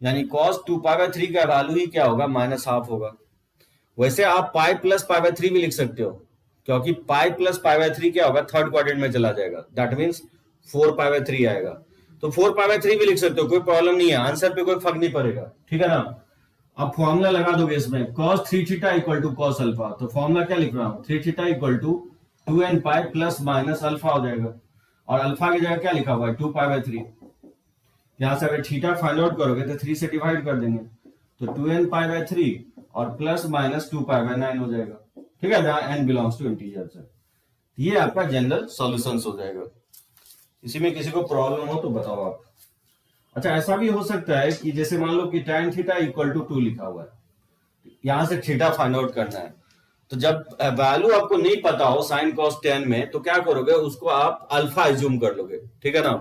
यानी cos 2π/3 का वैल्यू ही क्या होगा, -½ होगा। वैसे आप π + π/3 भी लिख सकते हो, क्योंकि π + π/3 क्या होगा, थर्ड क्वाड्रेंट में चला जाएगा, दैट मींस 4π/3 आएगा। तो 4π/3 भी लिख सकते हो, कोई प्रॉब्लम नहीं है, आंसर पे कोई फर्क नहीं पड़ेगा, ठीक है ना। अब फॉर्मूला लगा दोगे इसमें, cos 3 theta equal to cos alpha, तो फॉर्मूला क्या लिख रहा हूं, 3 theta equal to 2nπ ± alpha हो जाएगा, और अल्फा की जगह क्या लिखा हुआ है, 2π/3। यहां से अगर थीटा फाइंड आउट करोगे तो 3 से डिवाइड कर देंगे, तो 2nπ/3 और +- 2π/9 हो जाएगा, ठीक है, जहां n बिलोंग्स टू इंटीजर से। ये आपका जनरल सॉल्यूशंस हो जाएगा। इसी में किसी को प्रॉब्लम हो तो बताओ आप। अच्छा, ऐसा भी हो सकता है कि जैसे मान लो कि tan थीटा इक्वल टू 2 लिखा हुआ है, यहां से थीटा फाइंड आउट करना है, तो जब वैल्यू आपको नहीं पता हो sin cos tan में, तो क्या करोगे, उसको आप अल्फा एज्यूम कर लोगे, ठीक है ना।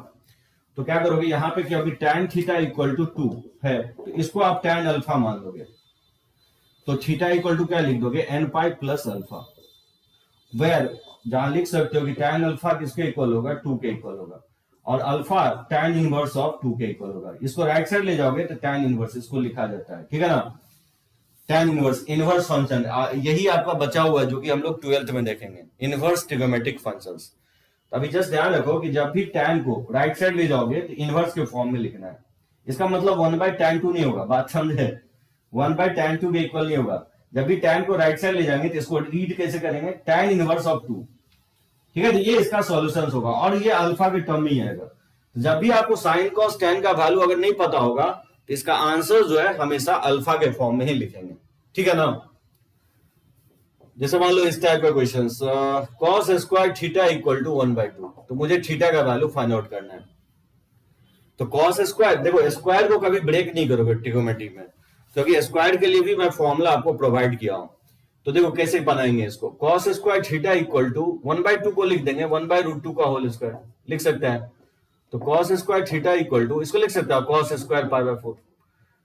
तो क्या करोगे, यहाँ पे क्योंकि tan थीटा इक्वल टू 2 है, तो इसको आप tan अल्फा मान लोगे, तो थीटा इक्वल टू क्या लिख दोगे, nπ + अल्फा, वेयर जहां लिख सकते हो कि tan अल्फा किसके इक्वल होगा, 2 के इक्वल होगा, और अल्फा tan इनवर्स ऑफ 2 के इक्वल होगा। इसको राइट साइड ले जाओगे तो tan इनवर्स इसको लिखा जाता है, ठीक है ना, tan इनवर्स फंक्शन। यही आपका बचा हुआ है जो कि हम लोग 12th में देखेंगे, इनवर्स ट्रिगोमेट्रिक फंक्शंस। तो अभी जस्ट ध्यान रखो कि जब भी tan को राइट साइड ले जाओगे तो इनवर्स के फॉर्म में लिखना है। इसका मतलब 1/tan2 नहीं होगा, बात समझे, 1/tan2 के इक्वल नहीं होगा। जब भी tan को राइट साइड ले जाएंगे तो इसको रीड कैसे करेंगे, tan इनवर्स ऑफ 2, ठीक है। तो ये इसका सॉल्यूशन होगा, और ये अल्फा के टर्म में ही आएगा। तो जब भी आपको sin cos tan का वैल्यू अगर नहीं पता होगा तो इसका आंसर जो है हमेशा अल्फा के फॉर्म में ही लिखेंगे, ठीक है ना। जैसे मान लो इस टाइप का question, cos square theta equal to 1/2, तो मुझे थीटा का वैल्यू फाइंड आउट करना है। तो cos स्क्वायर, देखो स्क्वायर को कभी ब्रेक नहीं करोगे ट्रिगोमेट्री में, क्योंकि स्क्वायर के लिए भी मैं फॉर्मूला आपको प्रोवाइड किया हूं। तो देखो कैसे बनाएंगे इसको, cos square theta equal to 1/2 को लिख देंगे 1/√2 का होल स्क्वायर लिख सकते हैं। तो cos square theta equal to, इसको लिख सकते हो cos स्क्वायर π/4,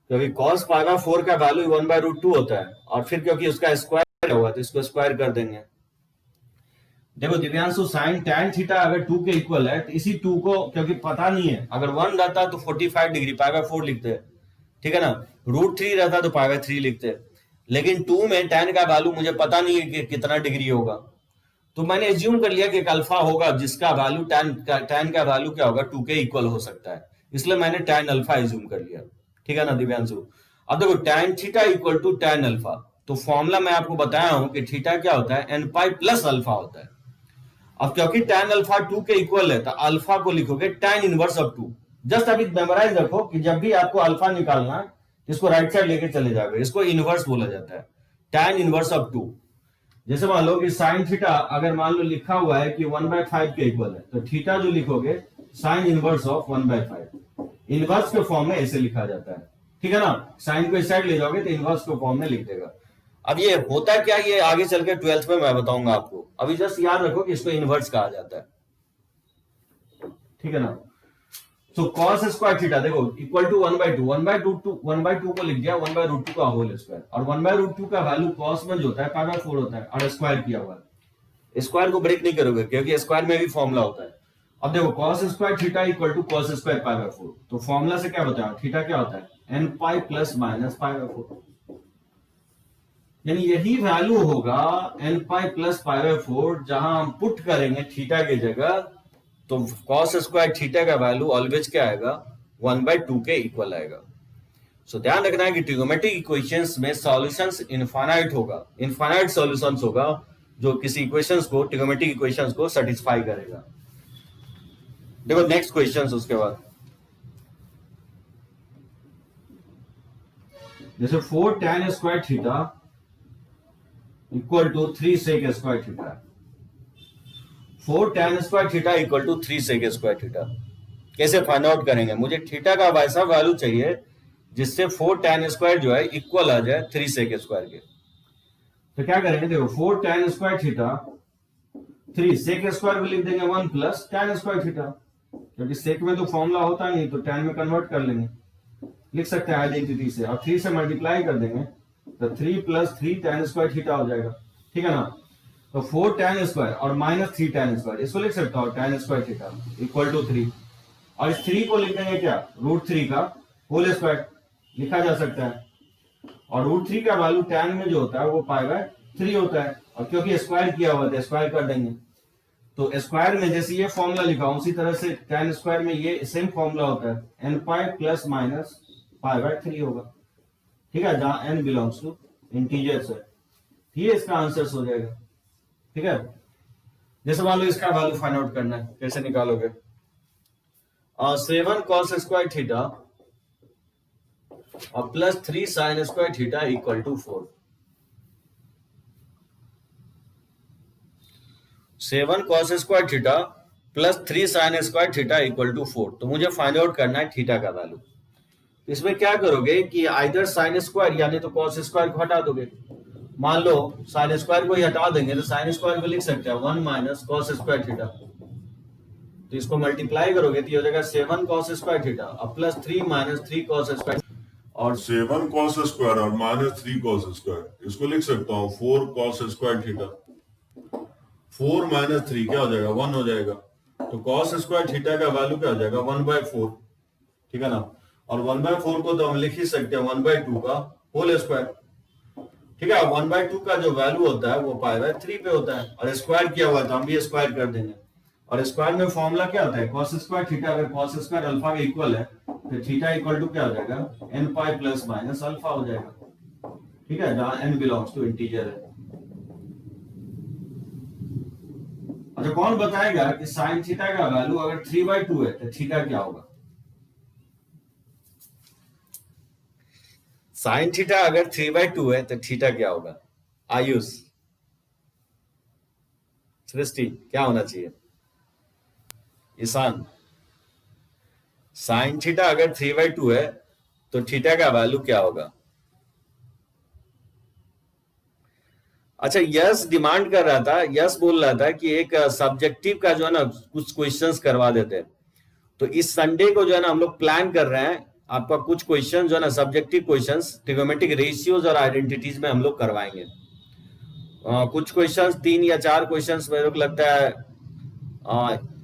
क्योंकि cos π/4 का वैल्यू 1/√2 होता है, और फिर क्योंकि उसका स्क्वायर हुआ तो इसको स्क्वायर कर देंगे। देखो दिव्यांशु, साइन टैन थीटा अगर 2 के इक्वल है तो इसी 2 को क्योंकि पता नहीं है, अगर 1 रहता तो 45 डिग्री पाई बाय 4 लिखते हैं, ठीक है ना। √3 रहता तो पाई बाय 3 लिखते हैं, लेकिन 2 में टैन का वैल्यू मुझे पता नहीं है कि कितना डिग्री होगा, तो मैंने एज्यूम कर लिया कि एक अल्फा होगा जिसका वैल्यू टैन का वैल्यू क्या होगा 2 के इक्वल हो सकता है, इसलिए मैंने टैन अल्फा एज्यूम कर लिया, ठीक है ना दिव्यांशु। अब देखो tan theta equal to tan alpha, तो फॉर्मूला मैं आपको बताया हूं कि थीटा क्या होता है, एन पाई प्लस अल्फा होता है। अब क्योंकि tan अल्फा 2 के इक्वल है तो अल्फा को लिखोगे tan इनवर्स ऑफ 2। जस्ट अभी मेमोराइज रखो कि जब भी आपको अल्फा निकालना है इसको राइट साइड लेके चले जाओगे, इसको इनवर्स बोला जाता है, tan इनवर्स ऑफ 2। जैसे मान लो कि साइन थीटा अगर मान लो लिखा हुआ है कि 1/5 के इक्वल है, तो थीटा जो लिखोगे साइन इनवर्स ऑफ 1/5, इनवर्स के फॉर्म में ऐसे लिखा जाता है, ठीक है ना। साइन को इस साइड ले जाओगे तो इनवर्स के फॉर्म में लिख देगा। अब ये होता क्या, ये आगे चल के 12th में मैं बताऊंगा आपको, अभी जस्ट याद रखो कि इसको इनवर्स कहा जाता है, ठीक है ना। सो cos स्क्वायर थीटा देखो इक्वल टू 1/2 को लिख दिया 1/√2 का होल स्क्वायर, और 1/√2 का वैल्यू cos में जो होता है पाई बाय 4 होता है, और स्क्वायर किया हुआ है, स्क्वायर को ब्रेक नहीं करोगे क्योंकि स्क्वायर में भी फॉर्मूला होता है। अब देखो cos square theta equal to cos square pi by 4, तो फॉर्मूला से क्या बताया, थीटा क्या होता है n pi plus minus pi by 4, यानी यही वैल्यू होगा n pi plus pi by 4, जहां हम पुट करेंगे थीटा की जगह, तो cos स्क्वायर थीटा का वैल्यू ऑलवेज क्या आएगा 1/2 के इक्वल आएगा। सो ध्यान रखना है कि ट्रिगोमेट्रिक इक्वेशंस में सॉल्यूशंस इनफाइनाइट होगा, इनफाइनाइट सॉल्यूशंस होगा जो किसी इक्वेशंस को, ट्रिगोमेट्रिक इक्वेशंस को सेटिस्फाई करेगा। देखो नेक्स्ट क्वेश्चन उसके बाद, जैसे 4 tan square theta equal to 3 sec square theta, 4 tan square theta equal to 3 sec square theta, कैसे फाइंड आउट करेंगे, मुझे थीटा का वैसा वैल्यू चाहिए जिससे 4 tan स्क्वायर जो है इक्वल आ जाए 3 sec स्क्वायर के। तो क्या करेंगे, देखो 4 tan square theta 3 sec square को लिख देंगे 1 प्लस tan स्क्वायर थीटा, क्योंकि sec में तो फॉर्मूला होता नहीं तो tan में कन्वर्ट कर लेंगे, लिख सकते हैं आइडेंटिटी से, और 3 से मल्टीप्लाई कर देंगे तो 3 प्लस 3 tan स्क्वायर थीटा हो जाएगा, ठीक है ना। तो 4 tan स्क्वायर और माइनस 3 tan स्क्वायर, इसको लिख सकता हूं tan square theta equal to 3, और इस 3 को लिख देंगे क्या √3 का होल स्क्वायर लिखा जा सकता है, और √3 का वैल्यू tan में जो होता है वो पाई बाय 3 होता है, और क्योंकि स्क्वायर किया हुआ है स्क्वायर कर देंगे, तो स्क्वायर में जैसे ये फॉर्मूला लिखा हूं उसी तरह से tan स्क्वायर में ये सेम फॉर्मूला होता है n pi plus minus pi by 3 होगा, ठीक है, जहां n बिलोंग्स टू इंटीजर्स है, ये इसका आंसर हो जाएगा, ठीक है। जैसे मान लो इसका वैल्यू फाइंड आउट करना है, कैसे निकालोगे, 7 cos स्क्वायर थीटा और plus 3 sin square theta equal to 4, 7 cos square theta plus 3 sin square theta equal to 4, तो मुझे फाइंड आउट करना है थीटा का वैल्यू। इसमें क्या करोगे कि आइदर साइन स्क्वायर यानी तो कॉस स्क्वायर को हटा दोगे, मान लो साइन स्क्वायर को ही हटा देंगे तो साइन स्क्वायर को लिख सकते हैं 1 माइनस कॉस स्क्वायर थीटा, तो इसको मल्टीप्लाई करोगे तो ये हो जाएगा 7 cos स्क्वायर थीटा और प्लस 3 माइनस 3 cos स्क्वायर, और 7 cos स्क्वायर और माइनस 3 cos स्क्वायर, इसको लिख सकता हूँ 4 cos स्क्वायर थीटा, 4 माइनस 3 क्या हो जाएगा 1 हो जाएगा, तो cos स्क्वायर थीटा का वैल्यू क्या हो जाएगा 1/4, ठीक है ना, और 1/4 को तो हम लिख ही सकते हैं 1/2 का होल स्क्वायर, ठीक है। 1/2 का जो वैल्यू होता है वो पाई बाय 3 पे होता है, और स्क्वायर किया हुआ है तो हम भी स्क्वायर कर देंगे, और स्क्वायर में फॉर्मूला क्या होता है cos स्क्वायर थीटा, अगर cos स्क्वायर अल्फा के इक्वल है तो थीटा इक्वल टू क्या हो जाएगा n pi plus minus alpha हो जाएगा, ठीक है, जहां n बिलोंग्स टू इंटीजर है। अच्छा कौन बताएगा कि sin थीटा का वैल्यू अगर 3/2 है तो थीटा क्या होगा, साइन थीटा अगर 3/2 है तो थीटा क्या होगा, आयुष सृष्टि क्या होना चाहिए, ईशान, साइन थीटा अगर 3/2 है तो थीटा का वैल्यू क्या होगा। अच्छा यस डिमांड कर रहा था, यस बोल रहा था कि एक सब्जेक्टिव का जो है ना कुछ क्वेश्चंस करवा देते हैं, तो इस संडे को जो है ना हम लोग प्लान कर रहे हैं आपका कुछ क्वेश्चन जो है ना सब्जेक्टिव क्वेश्चंस ट्रिगोमेट्रिक रेशियोज और आइडेंटिटीज में हम लोग करवाएंगे, कुछ क्वेश्चंस 3 या 4 क्वेश्चंस मेरे को लगता है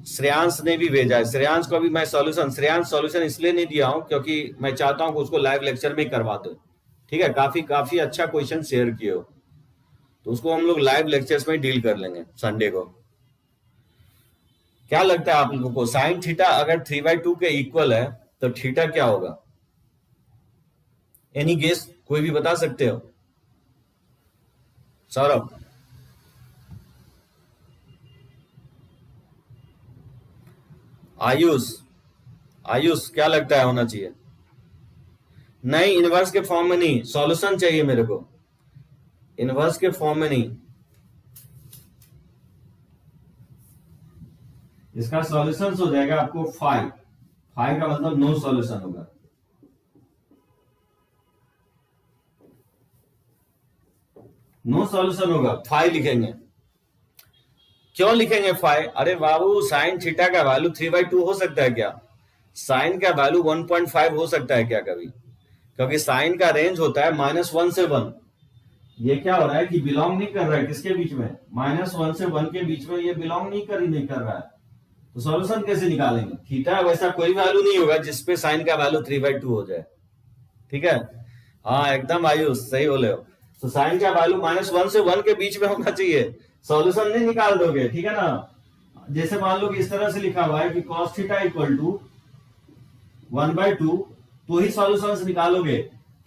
श्रेयांश ने भी भेजा है। श्रेयांश को भी मैं सॉल्यूशन इसलिए नहीं दिया हूं क्योंकि मैं चाहता हूं कि उसको लाइव लेक्चर में ही करवा दो। ठीक है, काफी अच्छा क्वेश्चन शेयर किए हो, तो उसको हम लोग लाइव लेक्चर्स में डील कर लेंगे संडे को। क्या लगता है आप लोगों को, साइन थीटा अगर 3/2 के इक्वल है तो थीटा क्या होगा? एनी गेस, कोई भी बता सकते हो? सौरभ, आयुष क्या लगता है होना चाहिए? नहीं, इनवर्स के फॉर्म में नहीं, सॉल्यूशन चाहिए मेरे को, इनवर्स के फॉर्म में नहीं। इसका सॉल्यूशन हो जाएगा आपको 5 का मतलब नो सॉल्यूशन होगा। नो सॉल्यूशन होगा, 5 लिखेंगे। क्यों लिखेंगे 5? अरे बाबू, साइन थीटा का वैल्यू 3/2 हो सकता है क्या? साइन का वैल्यू 1.5 हो सकता है क्या कभी? क्योंकि साइन का रेंज होता है -1 से 1। ये क्या हो रहा है कि बिलोंग नहीं कर रहा है किसके बीच में? -1 से 1 के बीच में ये बिलोंग नहीं कर रहा है। तो सॉल्यूशन कैसे निकालेंगे? थीटा वैसा कोई वैल्यू नहीं होगा जिसपे साइन का वैल्यू 3/2 हो जाए। ठीक है, हाँ एकदम आयुष सही बोले हो। तो साइन का वैल्यू -1 से 1 के बीच में होना चाहिए, सॉल्यूशन नहीं निकाल दोगे। ठीक है ना, जैसे मान लो कि इस तरह से लिखा हुआ है कि cos थीटा इक्वल टू 1/2, तो ही सॉल्यूशन निकालोगे,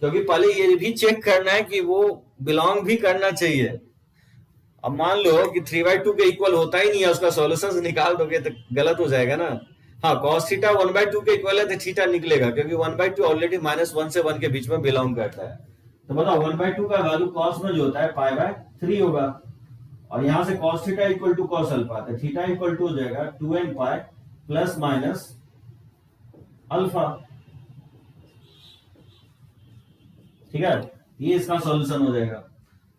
क्योंकि पहले ये भी चेक करना है कि वो बिलोंग भी करना चाहिए। अब मान लो कि 3/2 के इक्वल होता ही नहीं है, उसका सॉल्यूशन निकाल दोगे तो गलत हो जाएगा ना। हाँ, cos थीटा 1/2 के इक्वल है तो थीटा निकलेगा, क्योंकि 1/2 ऑलरेडी -1 से 1 के बीच में बिलोंग करता है। तो बताओ 1/2 का वैल्यू cos में जो होता है π/3 होगा, और यहां से cos theta equal to cos alpha, तो थीटा इक्वल टू हो जाएगा 2n pi plus minus alpha. ठीक है, ये इसका सॉल्यूशन हो जाएगा।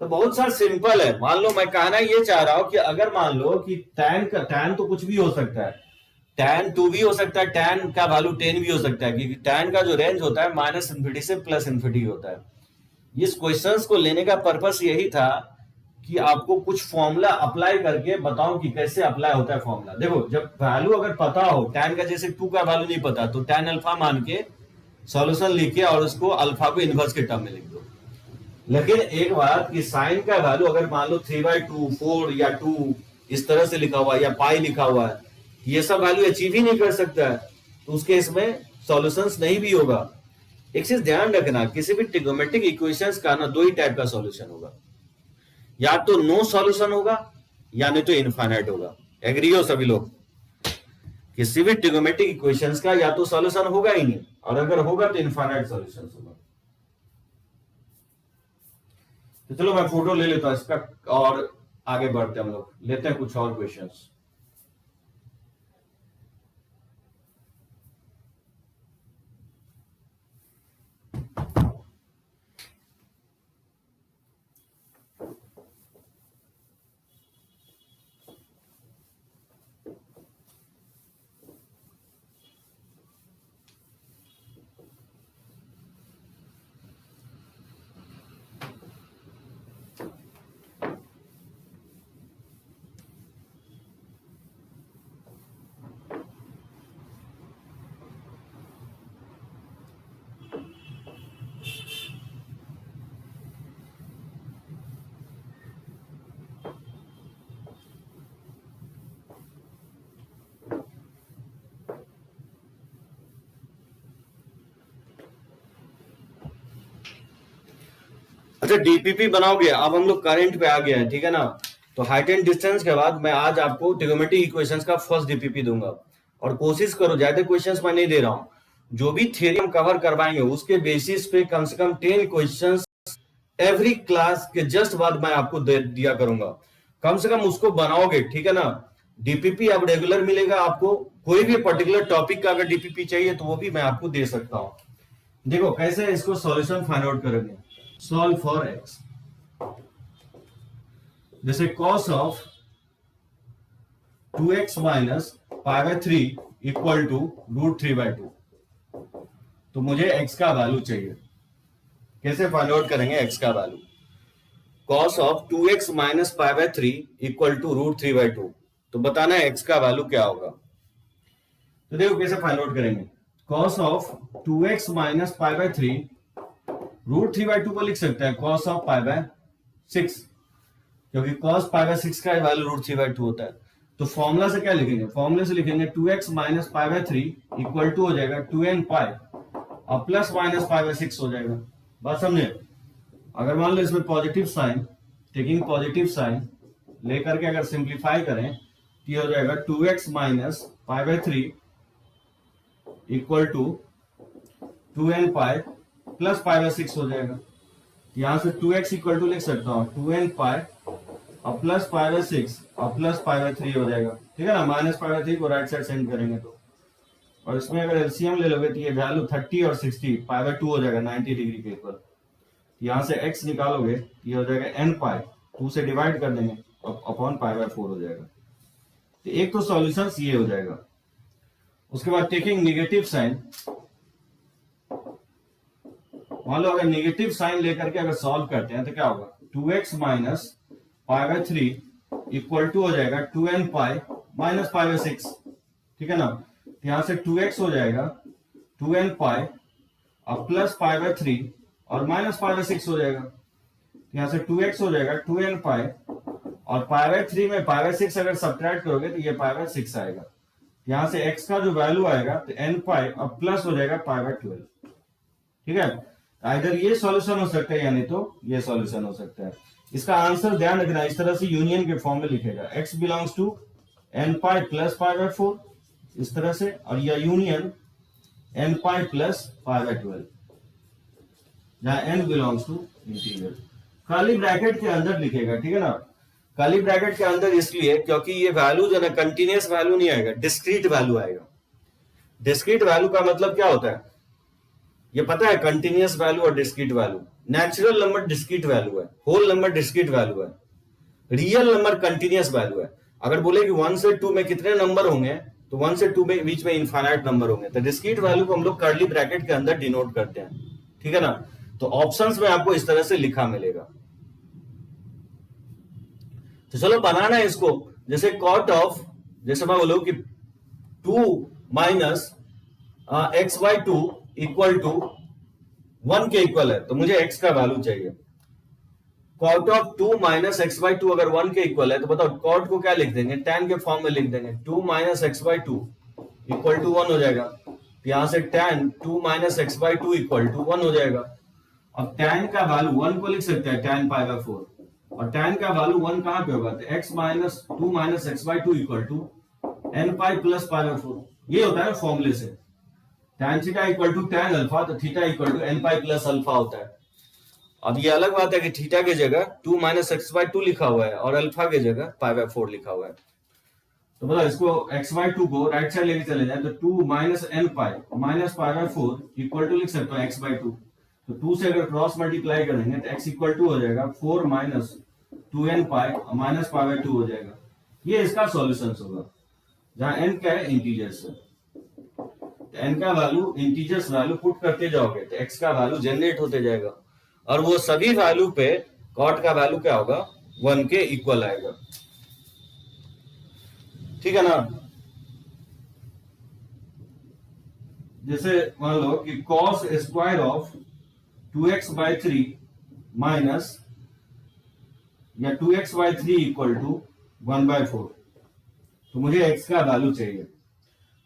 तो बहुत सारा सिंपल है। मान लो, मैं कहना ये चाह रहा हूं कि अगर मान लो कि tan तो कुछ भी हो सकता है, tan 2 भी हो सकता है, tan का वैल्यू 10 भी हो सकता है, क्योंकि tan का जो रेंज होता है -∞ से +∞ होता है। इस क्वेश्चंस को लेने का पर्पस यही था कि आपको कुछ फॉर्मूला अप्लाई करके बताऊं कि कैसे अप्लाई होता है फॉर्मूला। देखो, जब वैल्यू अगर पता हो, tan का जैसे 2 का वैल्यू नहीं पता तो tan अल्फा मान के सॉल्यूशन लिखे और उसको अल्फा को इनवर्स के टर्म में लिख दो। लेकिन एक बात कि साइन का वैल्यू अगर मान लो 3/2, 4 या 2 इस तरह से लिखा हुआ है या पाई लिखा हुआ है, ये सब वैल्यू अचीव ही नहीं कर सकता है, तो उसके इसमें सॉल्यूशंस नहीं भी होगा। एक चीज ध्यान रखना, किसी भी ट्रिग्नोमेट्रिक इक्वेशंस का ना 2 ही टाइप का सॉल्यूशन होगा, या तो नो सॉल्यूशन होगा या नहीं तो इनफाइनाइट होगा। एग्री हो सभी लोग? किसी भी ट्रिग्नोमेट्रिक इक्वेशंस का या तो सॉल्यूशन होगा ही नहीं, और अगर होगा तो इनफाइनाइट सॉल्यूशन होगा। तो चलो मैं फोटो ले लेता हूं इसका और आगे बढ़ते हम लोग, लेते हैं कुछ और क्वेश्चंस। अच्छा, डीपीपी बनाओगे। अब हम लोग करंट पे आ गया है, ठीक है ना। तो हाइट एंड डिस्टेंस के बाद मैं आज आपको ट्रिग्नोमेट्रिक इक्वेशंस का फर्स्ट डीपीपी दूंगा, और कोशिश करो, ज्यादा क्वेश्चंस मैं नहीं दे रहा हूं, जो भी थ्योरी हम कवर करवाएंगे उसके बेसिस पे कम से कम 10 क्वेश्चंस एवरी क्लास के जस्ट बाद मैं आपको दे दिया करूंगा। कम से कम उसको बनाओगे, ठीक है ना। डीपीपी अब रेगुलर मिलेगा आपको, कोई भी पर्टिकुलर टॉपिक का अगर डीपीपी चाहिए तो वो भी मैं आपको दे सकता हूं। देखो कैसे इसको सॉल्यूशन फाइंड आउट करेंगे। सॉल्व फॉर एक्स, जैसे cos of 2x minus π/3 equal to √3/2। तो मुझे x का वैल्यू चाहिए। कैसे फाइंड आउट करेंगे x का value? Cos of 2x minus pi by 3 equal to root 3 by 2। तो बताना है x का वैल्यू क्या होगा। तो देखो कैसे फाइंड आउट करेंगे। Cos of 2x minus pi by 3 root 3 by 2 को लिख सकते हैं कॉस ऑफ पाई बाय 6, क्योंकि कॉस पाई बाय 6 का वैल्यू रूट 3 बाय 2 होता है। तो फॉर्मूला से क्या लिखेंगे, फॉर्मूले से लिखेंगे 2x minus pi by 3 equal to हो जाएगा 2n पाई और प्लस माइनस पाई बाय 6 हो जाएगा। बात समझे। अगर मान लो इसमें positive sine, taking positive sine लेकर के अगर सिंप्लीफाई करें तो ये हो जाएगा 2x minus pi by 3 equal to 2n pi plus pi by 6 हो जाएगा। यहां से 2x इक्वल टू लिख सकता हूं 2n पाई और प्लस पाई बाय 6 और प्लस पाई बाय 3 हो जाएगा। ठीक है ना, माइनस पाई बाय 3 को राइट साइड सेंड करेंगे तो, और इसमें अगर एलसीएम ले लोगे तो ये वैल्यू 30 और 60 पाई बाय 2 हो जाएगा 90 डिग्री के इक्वल। यहां से x निकालोगे तो ये हो जाएगा n पाई, 2 से डिवाइड कर देंगे अपॉन पाई बाय 4 हो जाएगा। तो एक तो सॉल्यूशन ये हो जाएगा। उसके बाद टेकिंग नेगेटिव साइन, मान लो अगर नेगेटिव साइन लेकर के अगर सॉल्व करते हैं तो क्या होगा 2x minus pi by 3 equal to हो जाएगा 2n pi minus pi by 6। ठीक है ना, तो यहां से 2x हो जाएगा 2n पाई और प्लस पाई बाय 3 और माइनस पाई बाय 6 हो जाएगा। यहां से 2x हो जाएगा 2n पाई और पाई बाय 3 में पाई बाय 6 अगर सब्ट्रैक्ट करोगे तो ये पाई बाय 6 आएगा। यहां से x का जो वैल्यू आएगा तो n पाई और प्लस हो जाएगा पाई बाय 12। ठीक है, इधर ये सॉल्यूशन हो सकता है या नहीं तो ये सॉल्यूशन हो सकता है। इसका आंसर ध्यान रखना, इस तरह से यूनियन के फॉर्म में लिखेगा x belongs to n pi plus pi by 4 इस तरह से, और यह union n pi plus pi by 12 जहां n बिलोंग्स टू इंटीजर। खाली ब्रैकेट के अंदर लिखेगा। ठीक है ना, खाली ब्रैकेट के अंदर इसलिए क्योंकि ये वैल्यू जो है ना कंटिन्यूअस वैल्यू नहीं आएगा, डिस्क्रीट वैल्यू आएगा। डिस्क्रीट वैल्यू का मतलब क्या होता है ये पता है, कंटिन्यूअस वैल्यू और discrete value. Natural number discrete value है, होल नंबर डिस्क्रीट वैल्यू है, रियल नंबर कंटिन्यूअस वैल्यू है। अगर बोले कि 1 से 2 में कितने नंबर होंगे तो 1 से 2 में बीच में इनफाइनाइट नंबर होंगे। तो डिस्क्रीट वैल्यू को हम लोग कर्ली ब्रैकेट के अंदर डिनोट करते हैं। ठीक है ना, तो ऑप्शंस में आपको इस तरह से लिखा मिलेगा। तो चलो बनाना है इसको। जैसे कॉट ऑफ, जैसे मैं बोलूं कि 2 minus x by 2 equal to 1 के इक्वल है, तो मुझे x का वैल्यू चाहिए। Cot of 2 minus x by 2 अगर 1 के इक्वल है तो बताओ कॉट को क्या लिख देंगे, tan के फॉर्म में लिख देंगे। 2 minus x by 2 equal to 1 हो जाएगा। यहां से tan 2 minus x by 2 equal to 1 हो जाएगा। अब tan का वैल्यू 1 को लिख सकते हैं tan पाई बाय 4, और tan का वैल्यू 1 कहां पे होगा, तो x minus 2 minus x by 2 equal to n pi plus pi by 4। ये होता है फॉर्मूले से। tan theta equal to tan alpha, तो theta equal to n pi plus alpha होता है। अब ये अलग बात है कि थीटा की जगह 2 माइनस एक्स बाई 2 लिखा हुआ है और अल्फा की जगह पाई बाय 4 लिखा हुआ है। तो मतलब इसको x बाई 2 को राइट साइड लेके चले जाए तो 2 minus n pi minus pi by 4 equal to लिख सकते हो x बाई 2। तो 2 से अगर क्रॉस मल्टीप्लाई करेंगे तो x इक्वल टू हो जाएगा 4 minus 2n pi minus pi by 2 हो जाएगा। ये इसका सॉल्यूशन होगा जहां n क्या है, इंटीजर्स है। n का वैल्यू इंटीजर्स वैल्यू पुट करते जाओगे तो x का वैल्यू जनरेट होते जाएगा, और वो सभी वैल्यू पे कॉट का वैल्यू क्या होगा, 1 के इक्वल आएगा। ठीक है ना, जैसे मान लो कि cos square of 2x by 3 minus या 2x by 3 equal to 1 by 4, तो मुझे x का वैल्यू चाहिए।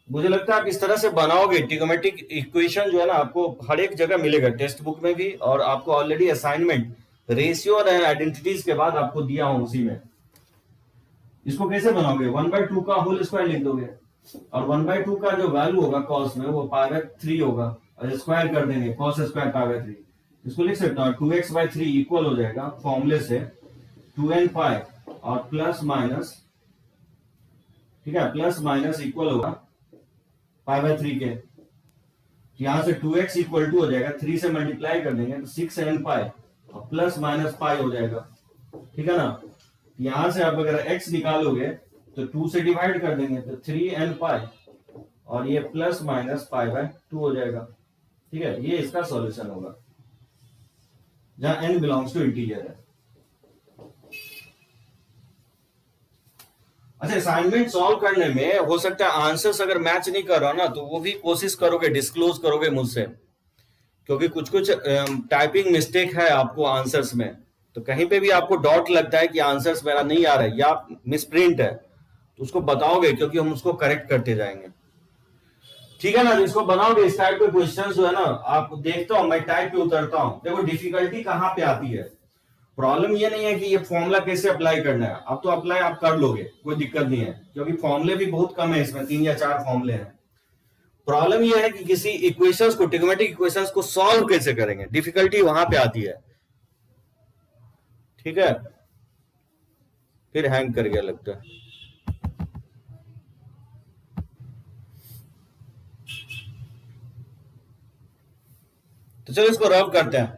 मुझे लगता है आप इस तरह से बनाओगे ट्रिग्नोमेट्रिक इक्वेशन जो है ना, आपको हर एक जगह मिलेगा, टेक्स्ट बुक में भी, और आपको ऑलरेडी असाइनमेंट रेशियो और आइडेंटिटीज के बाद आपको दिया हूं उसी में। इसको कैसे बनाओगे, 1 बाई 2 का होल स्क्वायर लिख दोगे, और 1 बाई 2 का जो वैल्यू होगा कॉस में वो पाई बाय 3 होगा, और स्क्वायर कर देंगे कॉस स्क्वायर पाई बाय 3। इसको लिख सकता हूं 2x बाई 3 इक्वल हो जाएगा फॉर्मूले से 2n पाई और प्लस माइनस, ठीक है, प्लस माइनस इक्वल होगा पाई बाय 3 के। यहां से 2x इक्वल टू हो जाएगा 3 से मल्टीप्लाई कर देंगे तो 6n पाई और प्लस माइनस पाई हो जाएगा। ठीक है ना, यहां से आप अगर x निकालोगे तो 2 से डिवाइड कर देंगे तो 3n पाई और ये प्लस माइनस पाई बाय 2 हो जाएगा। ठीक है, ये इसका सॉल्यूशन होगा जहां n बिलोंग्स टू इंटीजर है। अच्छा, असाइनमेंट सॉल्व करने में हो सकता है आंसर्स अगर मैच नहीं कर रहा ना, तो वो भी कोशिश करोगे, डिस्क्लोज करोगे मुझसे, क्योंकि कुछ कुछ टाइपिंग मिस्टेक है आपको आंसर्स में, तो कहीं पे भी आपको डाउट लगता है कि आंसर्स मेरा नहीं आ रहा है या मिसप्रिंट है, तो उसको बताओगे, क्योंकि हम उसको करेक्ट करते जाएंगे। ठीक है ना, जिसको बनाओगे इस टाइप के क्वेश्चंस जो है ना, आप देखता हूं मैं टाइप पे उतरता हूं, देखो डिफिकल्टी कहां पे आती है। प्रॉब्लम ये नहीं है कि ये फॉर्मूला कैसे अप्लाई करना है, अब तो अप्लाई आप कर लोगे, कोई दिक्कत नहीं है, क्योंकि फॉर्मूले भी बहुत कम है इसमें, 3 या 4 फॉर्मूले हैं। प्रॉब्लम ये है कि किसी इक्वेशंस को, ट्रिग्नोमेट्रिक इक्वेशंस को सॉल्व कैसे करेंगे, डिफिकल्टी वहां पे आती है। ठीक है, फिर हैंग कर गया लगता है। तो चलो इसको रब करते हैं।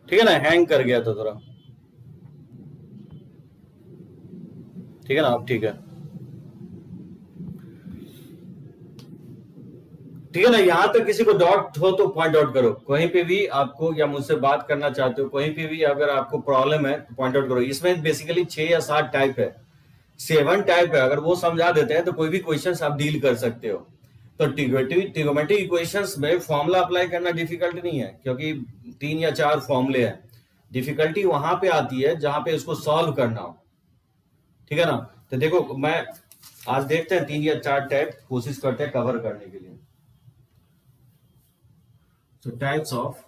ठीक है ना, हैंग कर गया था थोड़ा। ठीक है ना, अब ठीक है। ठीक है ना, यहां तक किसी को डाउट हो तो पॉइंट आउट करो, कहीं पे भी आपको, या मुझसे बात करना चाहते हो कहीं पे भी अगर आपको प्रॉब्लम है तो पॉइंट आउट करो। इसमें बेसिकली 6 या 7 टाइप है, 7 टाइप है, अगर वो समझा देते हैं तो कोई भी क्वेश्चन आप डील कर सकते हो। तो ट्रिग्नोमेट्रिक इक्वेशंस में फॉर्मूला अप्लाई करना डिफिकल्ट नहीं है, क्योंकि 3 या 4 फॉर्मूले हैं। डिफिकल्टी वहां पे आती है जहां पे उसको सॉल्व करना हो। ठीक है ना, तो देखो मैं आज देखते हैं 3 या 4 टाइप, कोशिश करते हैं कवर करने के लिए। So types of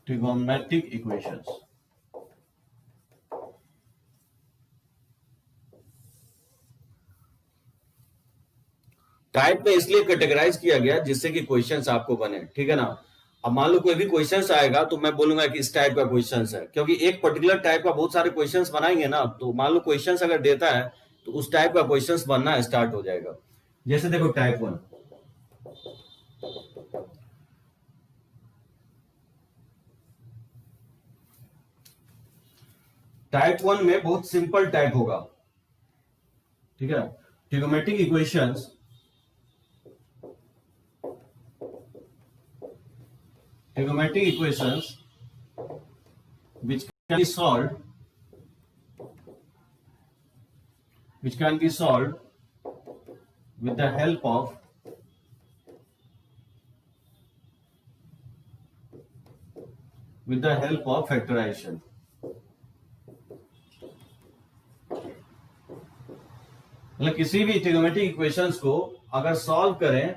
trigonometric equations. Type में इसलिए कैटेगराइज किया गया जिससे कि क्वेश्चंस आपको बने। ठीक है ना, अब मान लो कोई भी क्वेश्चंस आएगा तो मैं बोलूंगा कि इस टाइप का क्वेश्चंस है, क्योंकि एक पर्टिकुलर टाइप का बहुत सारे क्वेश्चंस बनाएंगे ना, तो मान लो क्वेश्चंस अगर देता है तो उस टाइप का क्वेश्चंस बनना स्टार्ट हो जाएगा। जैसे देखो टाइप 1, टाइप 1 में बहुत सिंपल टाइप होगा। ठीक है, trigonometric equations, trigonometric equations which can be solved, with the help of factorization. मतलब किसी भी ट्रिग्नोमेट्रिक इक्वेशंस को अगर सॉल्व करें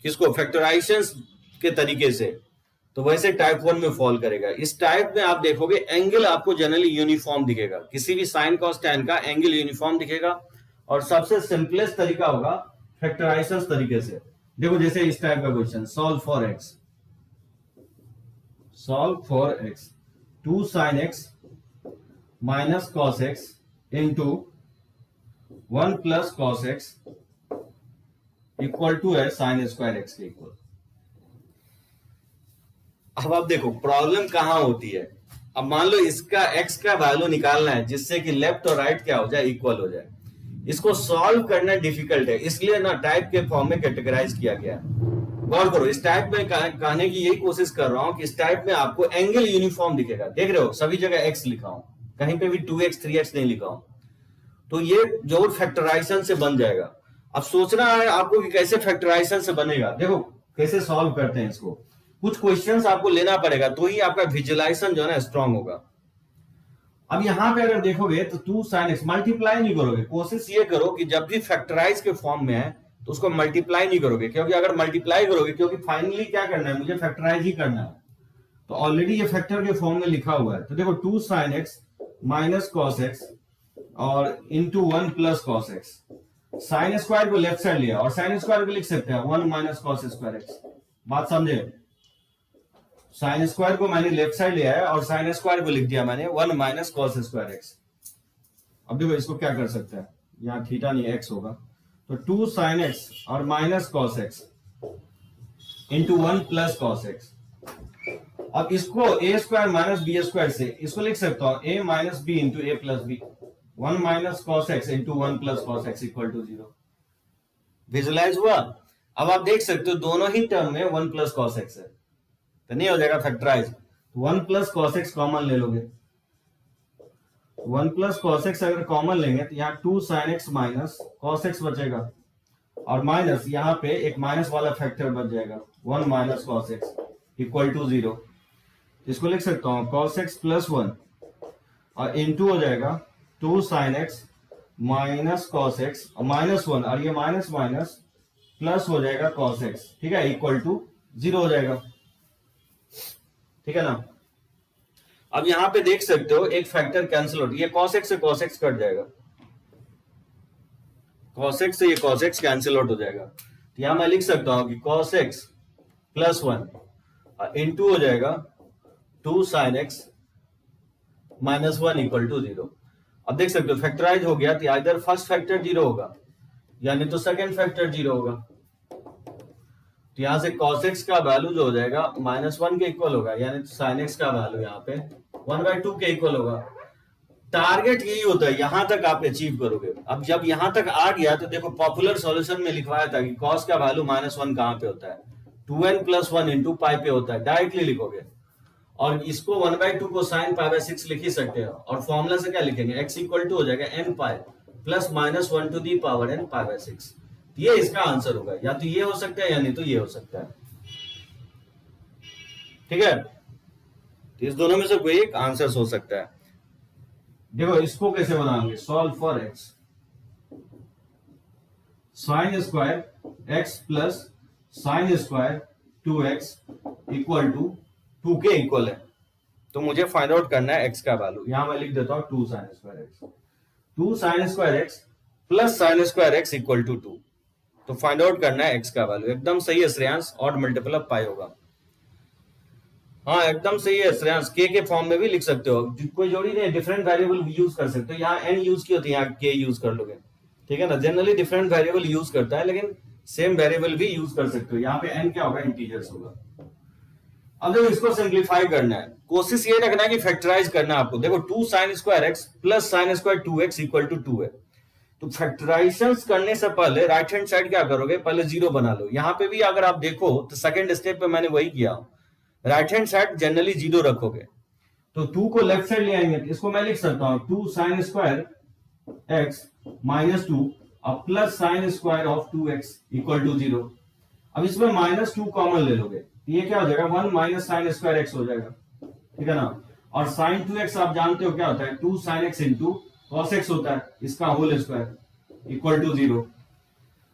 किसको, फैक्टराइजेशन के तरीके से, तो वैसे टाइप 1 में फॉल करेगा। इस टाइप में आप देखोगे एंगल आपको जनरली यूनिफॉर्म दिखेगा, किसी भी साइन कॉस टैन का एंगल यूनिफॉर्म दिखेगा, और सबसे सिंपलेस्ट तरीका होगा फैक्टराइजेशन तरीके से। देखो जैसे इस टाइप का question, solve for x 2 sin x minus cos x into 1 plus cos x equal to है साइन स्क्वायर एक्स के इक्वल। अब आप देखो प्रॉब्लम कहां होती है। अब मान लो इसका x का वैल्यू निकालना है जिससे कि लेफ्ट और राइट क्या हो जाए, इक्वल हो जाए। इसको सॉल्व करना डिफिकल्ट है, इसलिए ना टाइप के फॉर्म में कैटेगराइज किया गया है। गौर करो, इस टाइप में कहने की यही कोशिश कर रहा हूं कि इस टाइप में आपको एंगल यूनिफॉर्म दिखेगा। देख रहे हो सभी जगह x लिखा हूं, कहीं पे भी 2x 3x नहीं लिखा हूं, तो ये जो फैक्टराइजेशन से बन जाएगा। अब सोचना है आपको कि कैसे फैक्टराइजेशन से बनेगा। देखो कैसे सॉल्व करते हैं इसको, कुछ क्वेश्चंस आपको लेना पड़ेगा तो ही आपका विजुअलाइजेशन जो है ना स्ट्रांग होगा। अब यहां पे अगर देखोगे तो 2 sin x मल्टीप्लाई नहीं करोगे, कोशिश ये करो कि जब भी फैक्टराइज के फॉर्म में है तो उसको मल्टीप्लाई नहीं करोगे, क्योंकि अगर मल्टीप्लाई करोगे, क्योंकि फाइनली क्या करना है, मुझे फैक्टराइज ही करना है, तो ऑलरेडी ये फैक्टर के फॉर्म में लिखा हुआ है। तो देखो 2 sin x minus cos x और into 1 plus cos x, sine square को लेफ्ट साइड लिया और साइन स्क्वायर को लिख सकते हैं 1 माइनस cos स्क्वायर x। बात समझे, साइन स्क्वायर को मैंने लेफ्ट साइड लिया है और साइन स्क्वायर को लिख दिया मैंने 1 माइनस cos स्क्वायर x। अब देखो इसको क्या कर सकते हैं, यहाँ थीटा नहीं x होगा, तो 2 sin x और minus cos x into 1 plus cos x। अब इसको a square minus b square से इसको लिख सकता हूं a minus b into a plus b, 1 minus cos x into 1 plus cos x equal to 0। Visualise हुआ। अब आप देख सकते हो दोनों ही टर्म में 1 प्लस cos x है, तो नहीं हो जाएगा factorise. 1 plus cos x common ले लोगे, 1 प्लस cos x अगर कॉमन लेंगे तो यहाँ 2 sin x minus cos x बचेगा, और माइनस यहाँ पे एक माइनस वाला फैक्टर बच जाएगा 1 minus cos x equal to 0। इसको लिख सकता हूँ cos x प्लस 1 और इंटू हो जाएगा 2 sin x minus cos x और माइनस 1, और ये माइनस माइनस प्लस हो जाएगा cos x, ठीक है, इक्वल टू 0 हो जाएगा, ठीक है ना। अब यहां पे देख सकते हो एक फैक्टर कैंसिल हो, ये cos x से cos x कट जाएगा, cos x से ये cos x कैंसिल आउट हो जाएगा। तो यहां मैं लिख सकता हूं कि cos x प्लस 1 इंटू हो जाएगा 2 sin x minus 1 equal to 0। अब देख सकते हो फैक्टराइज हो गया, तो इधर फर्स्ट फैक्टर 0 होगा यानी तो सेकंड फैक्टर 0 होगा। तो यहां से cos x का वैल्यू जो हो जाएगा माइनस 1 के इक्वल होगा, यानी तो sin x का वैल्यू यहाँ पे 1/2 के इक्वल होगा। टारगेट यही होता है, यहां तक आप अचीव करोगे। अब जब यहां तक आ गया तो देखो पॉपुलर सॉल्यूशन में लिखवाया था कि cos का वैल्यू -1 कहां पे होता है, 2n + 1 इंटू पाई पे होता है, डायरेक्टली लिखोगे। और इसको 1/2 को sin π/6 लिख ही सकते हो, और फॉर्मूला से क्या लिखेंगे, x इक्वल टू हो जाएगा n pi plus -1 to the power n π/6। ये इसका आंसर होगा, या तो ये हो सकता है या नहीं तो ये हो सकता है, ठीक है। तो इस दोनों में से कोई एक आंसर हो सकता है। देखो इसको कैसे बनाएंगे, solve for x, sine square x plus sine square 2x equal to 2 के इक्वल है, तो मुझे फाइंड आउट करना है x का वैल्यू। यहां मैं लिख देता हूं 2 sin square x, 2 sin square x plus sine square x equal to 2, तो फाइंड आउट करना है x का वैल्यू। एकदम सही है श्रेयांश, ऑड मल्टीपल ऑफ पाई होगा। हाँ एकदम सही है श्रेयांश, k के फॉर्म में भी लिख सकते हो, कोई जोड़ी नहीं, डिफरेंट वेरिएबल यूज कर सकते हो। यहाँ n यूज की होती है, यहाँ k यूज कर लोगे, ठीक है ना। जनरली डिफरेंट वेरिएबल यूज करता है, लेकिन सेम वेरिएबल भी यूज कर सकते हो। यहाँ पे n क्या होगा, इंटीजर्स होगा। अब देखो इसको सिंप्लीफाई करना है, कोशिश ये रखना है कि फैक्टराइज करना है आपको। देखो 2 sin square x plus sine square 2x equal to 2 है, तो फैक्टराइजेशन करने से पहले राइट हैंड साइड क्या करोगे, पहले 0 बना लो। यहाँ पे भी अगर आप देखो तो सेकंड स्टेप पे मैंने वही किया, राइट हैंड साइड जनरली 0 रखोगे। तो 2 को लेफ्ट साइड ले आएंगे, तो इसको मैं लिख सकता हूं 2 sin स्क्वायर x माइनस 2 और plus sine square of 2x equal to 0। अब इसमें -2 कॉमन ले लोगे, ये क्या हो जाएगा 1 माइनस साइन स्क्वायर x हो जाएगा, ठीक है ना। और साइन 2x आप जानते हो क्या होता है, 2 sin x into cos x होता है, इसका होल स्क्वायर इक्वल टू 0।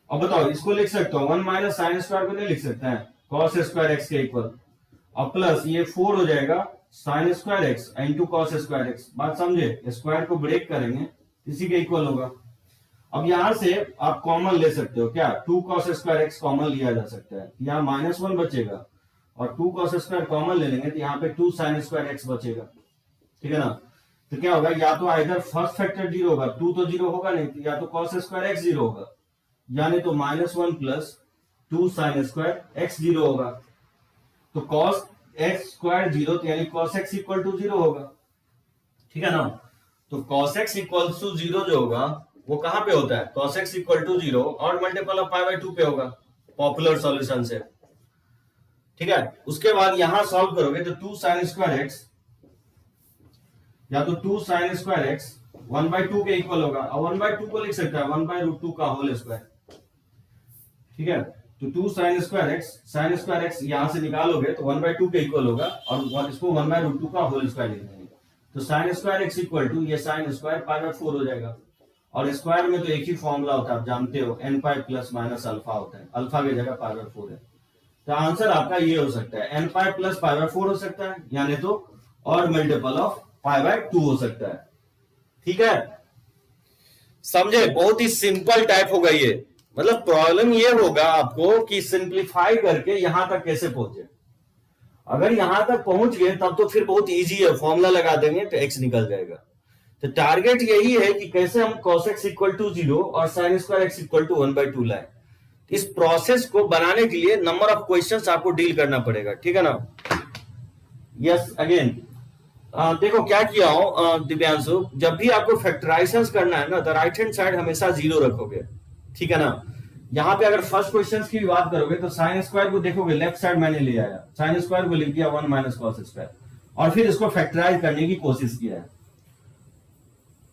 अब बताओ इसको लिख सकते हो 1 माइनस साइन स्क्वायर को नहीं लिख सकते हैं, कॉस स्क्वायर एक्स के इक्वल, और प्लस ये 4 हो जाएगा sign square x into cos square x. बात समझे, स्क्वायर को ब्रेक करेंगे इसी के इक्वल होगा। अब यहां से आप कॉमन ले सकते हो क्या, 2 कॉस स्क्वायर एक्स कॉमन लिया जा सकता है, यहाँ -1 बचेगा और 2 कॉस स्क्वायर कॉमन ले लेंगे तो यहाँ पे 2 साइन स्क्वायर एक्स बचेगा, ठीक है ना। तो क्या होगा, या तो इधर फर्स्ट फैक्टर 0 होगा, 2 तो 0 होगा नहीं, या तो कॉस स्क्वायर एक्स 0 होगा, यानी तो -1 प्लस 2 साइन स्क्वायर एक्स 0 होगा। तो कॉस एक्स स्क्वायर 0 यानी कॉस एक्स इक्वल टू 0 होगा, ठीक है ना। तो कॉस एक्स इक्वल टू 0 जो होगा वो कहां पे होता है, कॉस एक्स इक्वल टू 0 और मल्टीपल ऑफ पाई बाय 2 पे होगा, पॉपुलर सॉल्यूशन से, ठीक है। उसके बाद यहां सॉल्व करोगे तो 2 साइन स्क्वायर एक्स या तो 2 साइन स्क्वायर एक्स 1/2 के इक्वल होगा, और 1/2 को लिख सकता है 1/√2 का होल स्क्वायर, ठीक है। तो 2 साइन स्क्वायर एक्स यहां से निकालोगे तो 1/2 के इक्वल होगा, और इसको 1/√2 का होल स्क्वायर लिख देंगे। तो sine square x equal to ये साइन स्क्वायर π/4 हो जाएगा, और स्क्वायर में तो एक ही फॉर्मूला होता है, आप जानते हो n pi plus minus alpha होता है, अल्फा की जगह π/4 है। तो आंसर आपका ये हो सकता है n पाई प्लस π/4 हो सकता है, यानी तो और मल्टीपल ऑफ π/2 हो सकता है, ठीक है। समझे, बहुत ही सिंपल टाइप होगा ये। मतलब प्रॉब्लम ये होगा आपको कि सिंप्लीफाई करके यहां तक कैसे पहुंचे। अगर यहां तक पहुंच गए तब तो फिर बहुत इजी है, फॉर्मूला लगा देंगे तो एक्स निकल जाएगा। तो टारगेट यही है कि कैसे हम cos x इक्वल टू 0 और sin square x equal to 1/2 लाए। इस प्रोसेस को बनाने के लिए नंबर ऑफ क्वेश्चंस आपको डील करना पड़ेगा, ठीक है ना। यस अगेन देखो क्या किया हो दिव्यांशु, जब भी आपको फैक्टराइजेशन करना है ना तो राइट हैंड साइड हमेशा 0 रखोगे, ठीक है ना। यहाँ पे अगर फर्स्ट क्वेश्चन की बात करोगे तो साइन स्क्वायर को देखोगे लेफ्ट साइड मैंने ले आया, साइन स्क्वायर को लिख दिया 1 माइनस कॉस स्क्वायर, और फिर इसको फैक्टराइज करने की कोशिश किया है।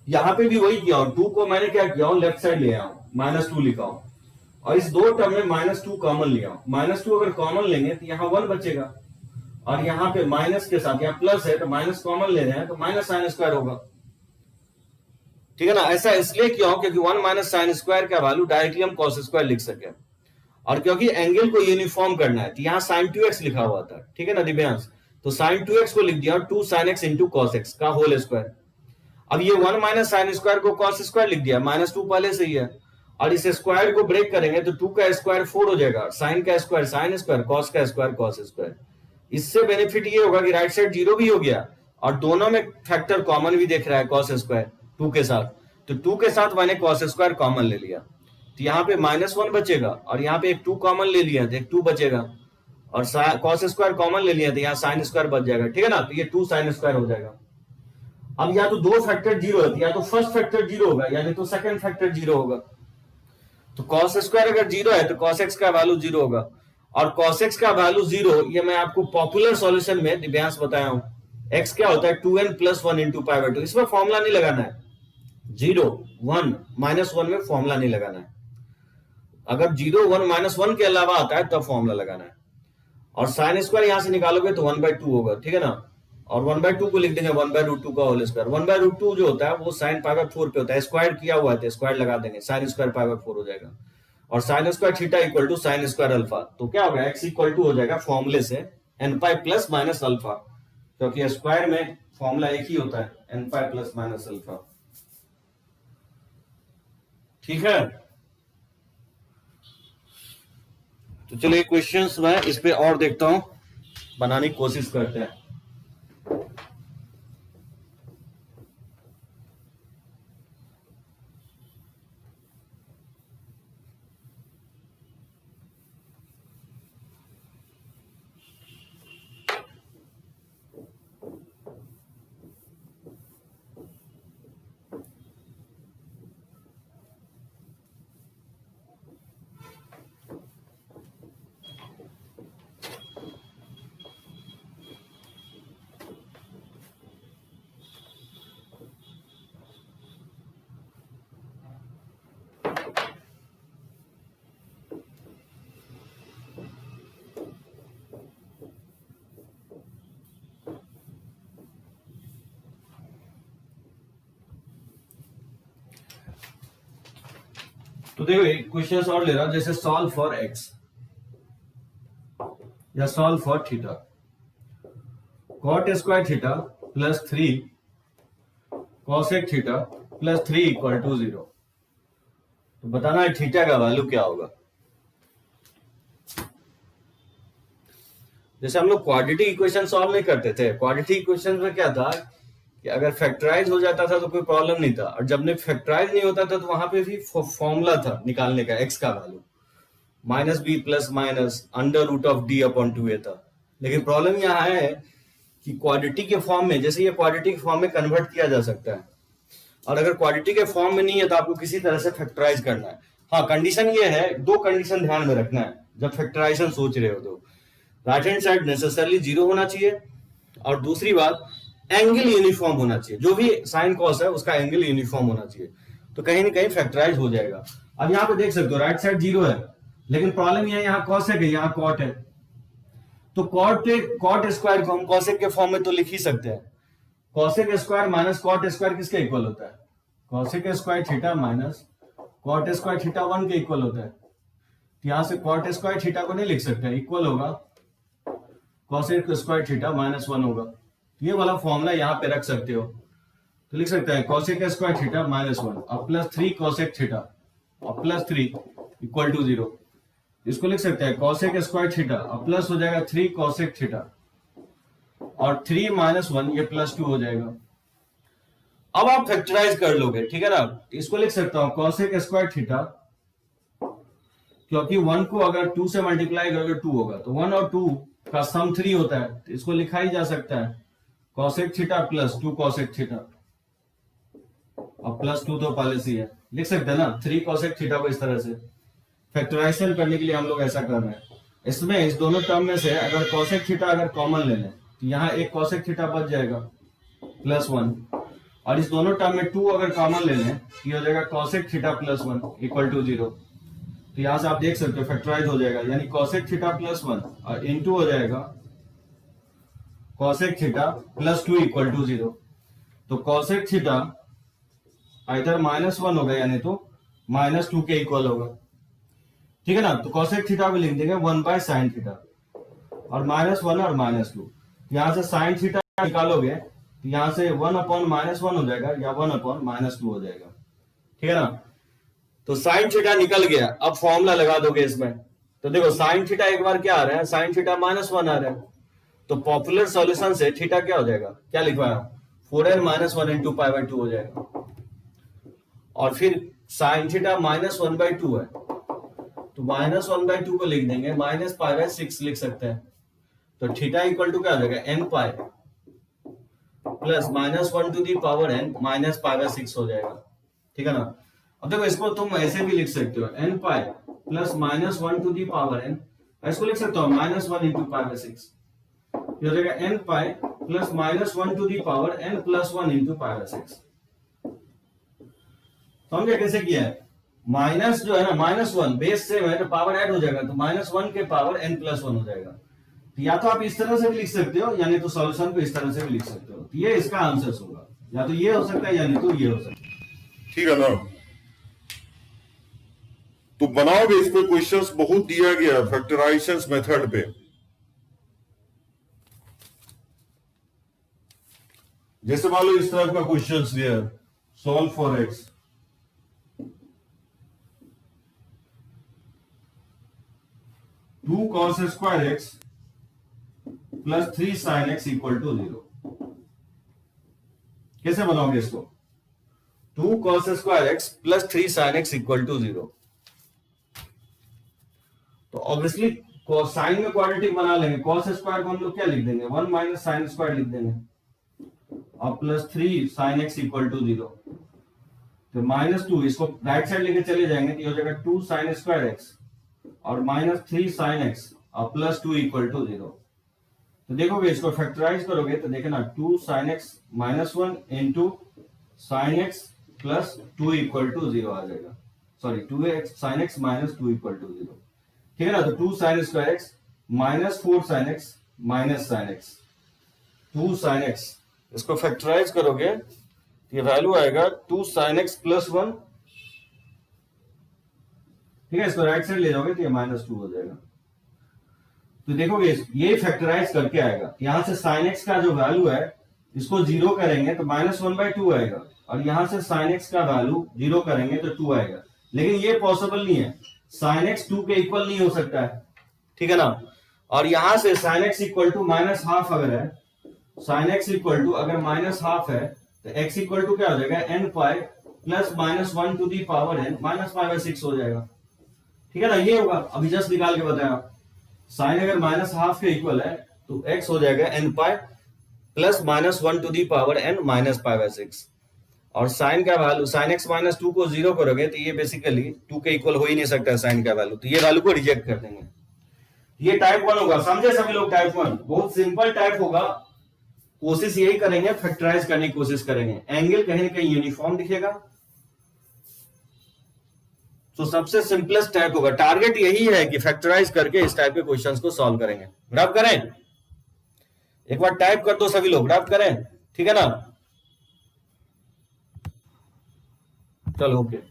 यहां पे भी वही किया हूं, 2 को मैंने क्या किया हूं, लेफ्ट साइड ले आया हूं, -2 लिखा हूं, और इस दो टर्म में -2 कॉमन लिया हूं। -2 अगर कॉमन लेंगे तो यहाँ 1 बचेगा, और यहाँ पे माइनस के साथ यहाँ प्लस है तो माइनस कॉमन ले रहे हैं तो माइनस साइन स्क्वायर होगा, ठीक है ना। ऐसा इसलिए किया हूं क्योंकि 1 माइनस साइन स्क्वायर का वैल्यू डायरेक्टली हम कॉस स्क्वायर लिख सके, और क्योंकि एंगल को यूनिफॉर्म करना है तो यहाँ साइन 2x लिखा हुआ था, ठीक है ना दिव्यांश। तो साइन 2x को लिख दिया 2 sine x into cos x का होल स्क्वायर। अब ये 1 माइनस साइन स्क्वायर को कॉस स्क्वायर लिख दिया, -2 पहले से ही है, और इस स्क्वायर को ब्रेक करेंगे तो 2 का स्क्वायर 4 हो जाएगा, साइन का स्क्वायर साइन स्क्वायर, कॉस का स्क्वायर कॉस स्क्वायर। इससे बेनिफिट ये होगा कि राइट साइड 0 भी हो गया और दोनों में फैक्टर कॉमन भी देख रहा है कॉस स्क्वायर 2 के साथ, तो 2 के साथ मैंने कॉस स्क्वायर कॉमन ले लिया, तो यहाँ पे -1 बचेगा, और यहाँ पे एक 2 कॉमन ले लिया तो एक 2 बचेगा, और कॉस स्क्वायर कॉमन ले लिया तो यहाँ साइन स्क्वायर बच जाएगा, ठीक है ना। तो ये 2 साइन स्क्वायर हो जाएगा। अब या तो दो फैक्टर 0 है, या तो फर्स्ट फैक्टर 0 होगा, यानी तो सेकंड फैक्टर 0 होगा। तो cos स्क्वायर अगर 0 है तो cos x का वैल्यू 0 होगा, और cos x का वैल्यू 0 ये मैं आपको पॉपुलर सॉल्यूशन में दिव्यांश बताया हूं। x क्या होता है 2n + 1 × π/2, इसमें फॉर्मूला नहीं लगाना है, 0 1 -1 में फॉर्मूला नहीं लगाना है। अगर 0 1 -1 के अलावा आता है तब फॉर्मूला लगाना है, और साइन स्क्वायर यहां से निकालोगे तो 1/2 होगा, ठीक है ना। और 1/2 को लिख देंगे 1/√2 का होल स्क्वायर। 1/√2 जो होता है वो साइन π/4 पे होता है, स्क्वायर किया हुआ है तो स्क्वायर लगा देंगे, साइन स्क्वायर π/4 हो जाएगा, और sine square theta equal to sine square alpha. तो क्या होगा, x इक्वल टू हो जाएगा फॉर्मूले से n pi plus minus alpha, क्योंकि स्क्वायर में फॉर्मूला एक ही होता है n pi plus minus alpha, ठीक है। तो चलिए क्वेश्चंस में इस पे और देखता हूं, बनाने की कोशिश करते हैं। तो देखो एक क्वेश्चन और ले रहा हूं, जैसे सॉल्व फॉर एक्स या solve for theta. Cot square theta plus 3 cosec theta plus 3 equal to 0। तो बताना है थीटा का वैल्यू क्या होगा। जैसे हम लोग क्वाड्रेटिक इक्वेशन सॉल्व नहीं करते थे, क्वाड्रेटिक इक्वेशन में क्या था कि अगर फैक्टराइज हो जाता था तो कोई प्रॉब्लम नहीं था, और जब ने फैक्टराइज नहीं होता था तो वहां पे भी फॉर्मूला था निकालने का एक्स का value, minus b plus minus under root of d upon 2a था। लेकिन प्रॉब्लम यहाँ है कि क्वाड्रेटिक के फॉर्म में, जैसे ये क्वाड्रेटिक फॉर्म में कन्वर्ट किया जा सकता है, और अगर क्वाड्रेटिक के फॉर्म में नहीं है तो आपको किसी तरह से फैक्टराइज करना है। हाँ, कंडीशन ये है, दो कंडीशन ध्यान में रखना है जब फैक्टराइजेशन सोच रहे हो तो। राइट हैंड साइड नेसेसरली 0 होना चाहिए, और दूसरी बात एंगल यूनिफॉर्म होना चाहिए, जो भी साइन कॉस है उसका एंगल यूनिफॉर्म होना चाहिए, तो कहीं ना कहीं फैक्टराइज हो जाएगा। अब यहाँ पे देख सकते हो राइट साइड 0 है, लेकिन प्रॉब्लम ये है यहाँ कॉस है कि यहाँ कॉट है, तो कॉट स्क्वायर को हम कॉसेक के फॉर्म में तो लिख ही सकते हैं। Cosec square minus cot square किसके इक्वल होता है? Cosec square theta minus cot square theta 1 के इक्वल होता है। तो यहां से कॉट स्क्वायर थीटा को नहीं लिख सकते, इक्वल होगा कॉसेक स्क्वायर थीटा माइनस 1 होगा। ये वाला फॉर्मूला यहाँ पे रख सकते हो, तो लिख सकते हैं कॉसेक स्क्वायर थीटा माइनस 1 और प्लस 3 कॉसेक थीटा और प्लस 3 इक्वल टू 0। इसको लिख सकते हैं कॉसेक स्क्वायर थीटा और प्लस हो जाएगा 3 कॉसेक थीटा और 3 माइनस 1 ये प्लस 2 हो जाएगा। अब आप फैक्टराइज कर लोगे, ठीक है ना। इसको लिख सकता हूं कॉसेक स्क्वायर थीटा, क्योंकि 1 को अगर 2 से मल्टीप्लाई करोगे 2 होगा, तो 1 और 2 का सम 3 होता है, तो इसको लिखा ही जा सकता है cosec theta plus 2 cosec theta और प्लस 2 तो पहले से ही है, लिख सकते हैं ना 3 कॉसेक थीटा को। इस तरह से फैक्टराइजेशन करने के लिए हम लोग ऐसा कर रहे हैं। इसमें इस दोनों टर्म में से अगर कॉसेक थीटा अगर कॉमन ले लें तो यहाँ एक कॉसेक थीटा बच जाएगा प्लस 1, और इस दोनों टर्म में 2 अगर कॉमन ले लें तो ये हो जाएगा cosec theta plus 1 equal to 0। तो यहां से आप देख सकते हो फैक्टराइज हो जाएगा, यानी कॉसेक थीटा प्लस 1 और इनटू हो जाएगा cosec theta plus 2 equal to 0। तो कॉसेक थीटा इधर माइनस 1 होगा, यानी तो माइनस 2 के इक्वल होगा, ठीक है ना। तो कॉसेक थीटा को लिख देंगे 1 बाय साइन थीटा और माइनस 1 और माइनस 2। यहां से साइन थीटा निकालोगे तो यहां से 1 अपॉन माइनस 1 हो जाएगा या 1 अपॉन माइनस 2 हो जाएगा, ठीक है ना। तो साइन थीटा निकल गया, अब फॉर्मूला लगा दोगे इसमें। तो देखो साइन थीटा एक बार क्या आ रहा है, साइन थीटा माइनस 1 आ रहा है, तो पॉपुलर सॉल्यूशन से थीटा क्या हो जाएगा, क्या लिखवाया 4n minus 1 into pi by 2 हो जाएगा। और फिर साइन थीटा माइनस 1 बाई 2 है, तो माइनस 1 बाई 2 को लिख देंगे माइनस पाई बाई 6 लिख सकते हैं। तो थीटा इक्वल टू क्या हो जाएगा n pi plus minus 1 to the power n minus pi by 6 हो जाएगा, ठीक है ना। अब देखो इसको तुम ऐसे भी लिख सकते हो n pi plus minus 1 to the power n, इसको लिख सकते हो माइनस 1 इंटू पाई बाई 6, ये हो जाएगा n pi plus minus 1 to the power n plus 1 into pi by 6। समझे कैसे किया है? माइनस जो है ना माइनस 1 बेस सेम है तो पावर ऐड हो जाएगा, तो माइनस 1 के पावर n प्लस 1 हो जाएगा। तो या तो आप इस तरह से भी लिख सकते हो, यानी तो सॉल्यूशन को इस तरह से भी लिख सकते हो। तो ये इसका आंसर होगा, या तो ये हो सकता है या नहीं तो ये हो सकता है, ठीक है ना। तो बनाओगे इस पे क्वेश्चंस बहुत दिया गया है फैक्टराइजेशन मेथड पे। जैसे मान लो इस तरह का क्वेश्चंस दिया है, solve for x, two cos square x plus 3 sine x equal to 0। कैसे बनाओगे इसको? 2 cos square x plus 3 sin x equal to 0। तो ऑब्वियसली साइन में क्वाड्रेटिक बना लेंगे, कॉस स्क्वायर को हम लोग क्या लिख देंगे 1 माइनस साइन स्क्वायर लिख देंगे और plus 3 sin x equal to 0। तो माइनस 2 इसको राइट साइड लेके चले जाएंगे तो ये हो जाएगा 2 sin स्क्वायर एक्स और माइनस 3 sin x और प्लस 2 इक्वल टू 0। तो देखोगे इसको फैक्टराइज करोगे तो देखना 2 sin x minus 1 into sine x plus 2 equal to 0 आ जाएगा, sorry 2x sin x minus 2 equal to 0, ठीक है ना। तो 2 sin square x minus 4 sin x minus sin x 2 sin x, इसको फैक्टराइज करोगे ये वैल्यू आएगा 2 sin x प्लस 1 ठीक है, इसको राइट साइड ले जाओगे तो ये -2 हो जाएगा। तो देखोगे ये फैक्टराइज करके आएगा, यहां से sin x का जो वैल्यू है इसको 0 करेंगे तो -1/2 आएगा, और यहां से sin x का वैल्यू 0 करेंगे तो 2 आएगा। लेकिन ये पॉसिबल नहीं है, sin x 2 के इक्वल नहीं हो सकता है, ठीक है ना। और यहां से sin x इक्वल टू -12 अगर है, sin x इक्वल टू अगर -12 है तो x इक्वल टू क्या हो जाएगा, n pi plus -1 to the power n -π/6 हो जाएगा, ठीक है ना। ये होगा, अभी जस्ट निकाल के बताया। साइन अगर -12 के इक्वल है तो x हो जाएगा n pi plus -1 to the power n -π/6, और साइन का वैल्यू sin x -2 को 0 करोगे तो ये बेसिकली 2 के इक्वल हो ही नहीं सकता है साइन का वैल्यू, तो ये वैल्यू को रिजेक्ट कर देंगे। ये टाइप 1 होगा, समझे सभी लोग। टाइप 1 बहुत सिंपल टाइप होगा, कोशिश यही करेंगे, फैक्टराइज करने की कोशिश करेंगे, एंगल कहीं ना कहीं यूनिफॉर्म दिखेगा, तो सबसे सिंपलेस्ट टाइप होगा। टारगेट यही है कि फैक्टराइज करके इस टाइप के क्वेश्चंस को सॉल्व करेंगे। रब करें, एक बार टाइप कर दो सभी लोग, रब करें, ठीक है ना। चलो ओके।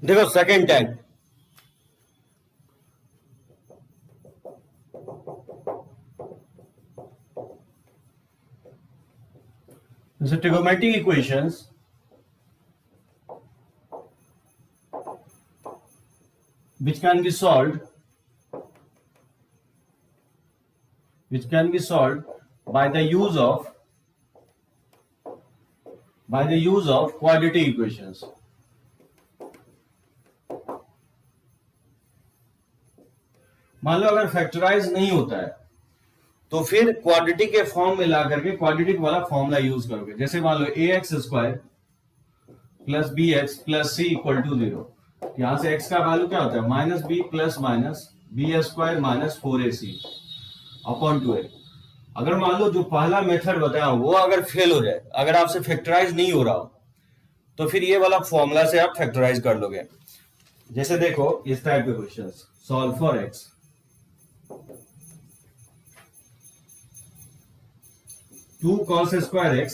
देखो सेकंड टाइप, जैसे trigonometric equations which can be solved by the use of quadratic equations। मान लो अगर फैक्टराइज नहीं होता है तो फिर क्वाड्रेटिक के फॉर्म में ला करके क्वाड्रेटिक वाला फॉर्मूला यूज करोगे। जैसे मान लो ax² plus bx plus c equal to 0, यहां से x का वैल्यू क्या होता है, -b plus minus b² minus 4ac upon 2a। अगर मान लो जो पहला मेथड बताया वो अगर फेल हो जाए, अगर आपसे फैक्टराइज नहीं हो रहा हो, तो फिर ये वाला फॉर्मूला से आप फैक्टराइज कर लोगे। जैसे देखो इस टाइप के questions, solve for x 2 cos square x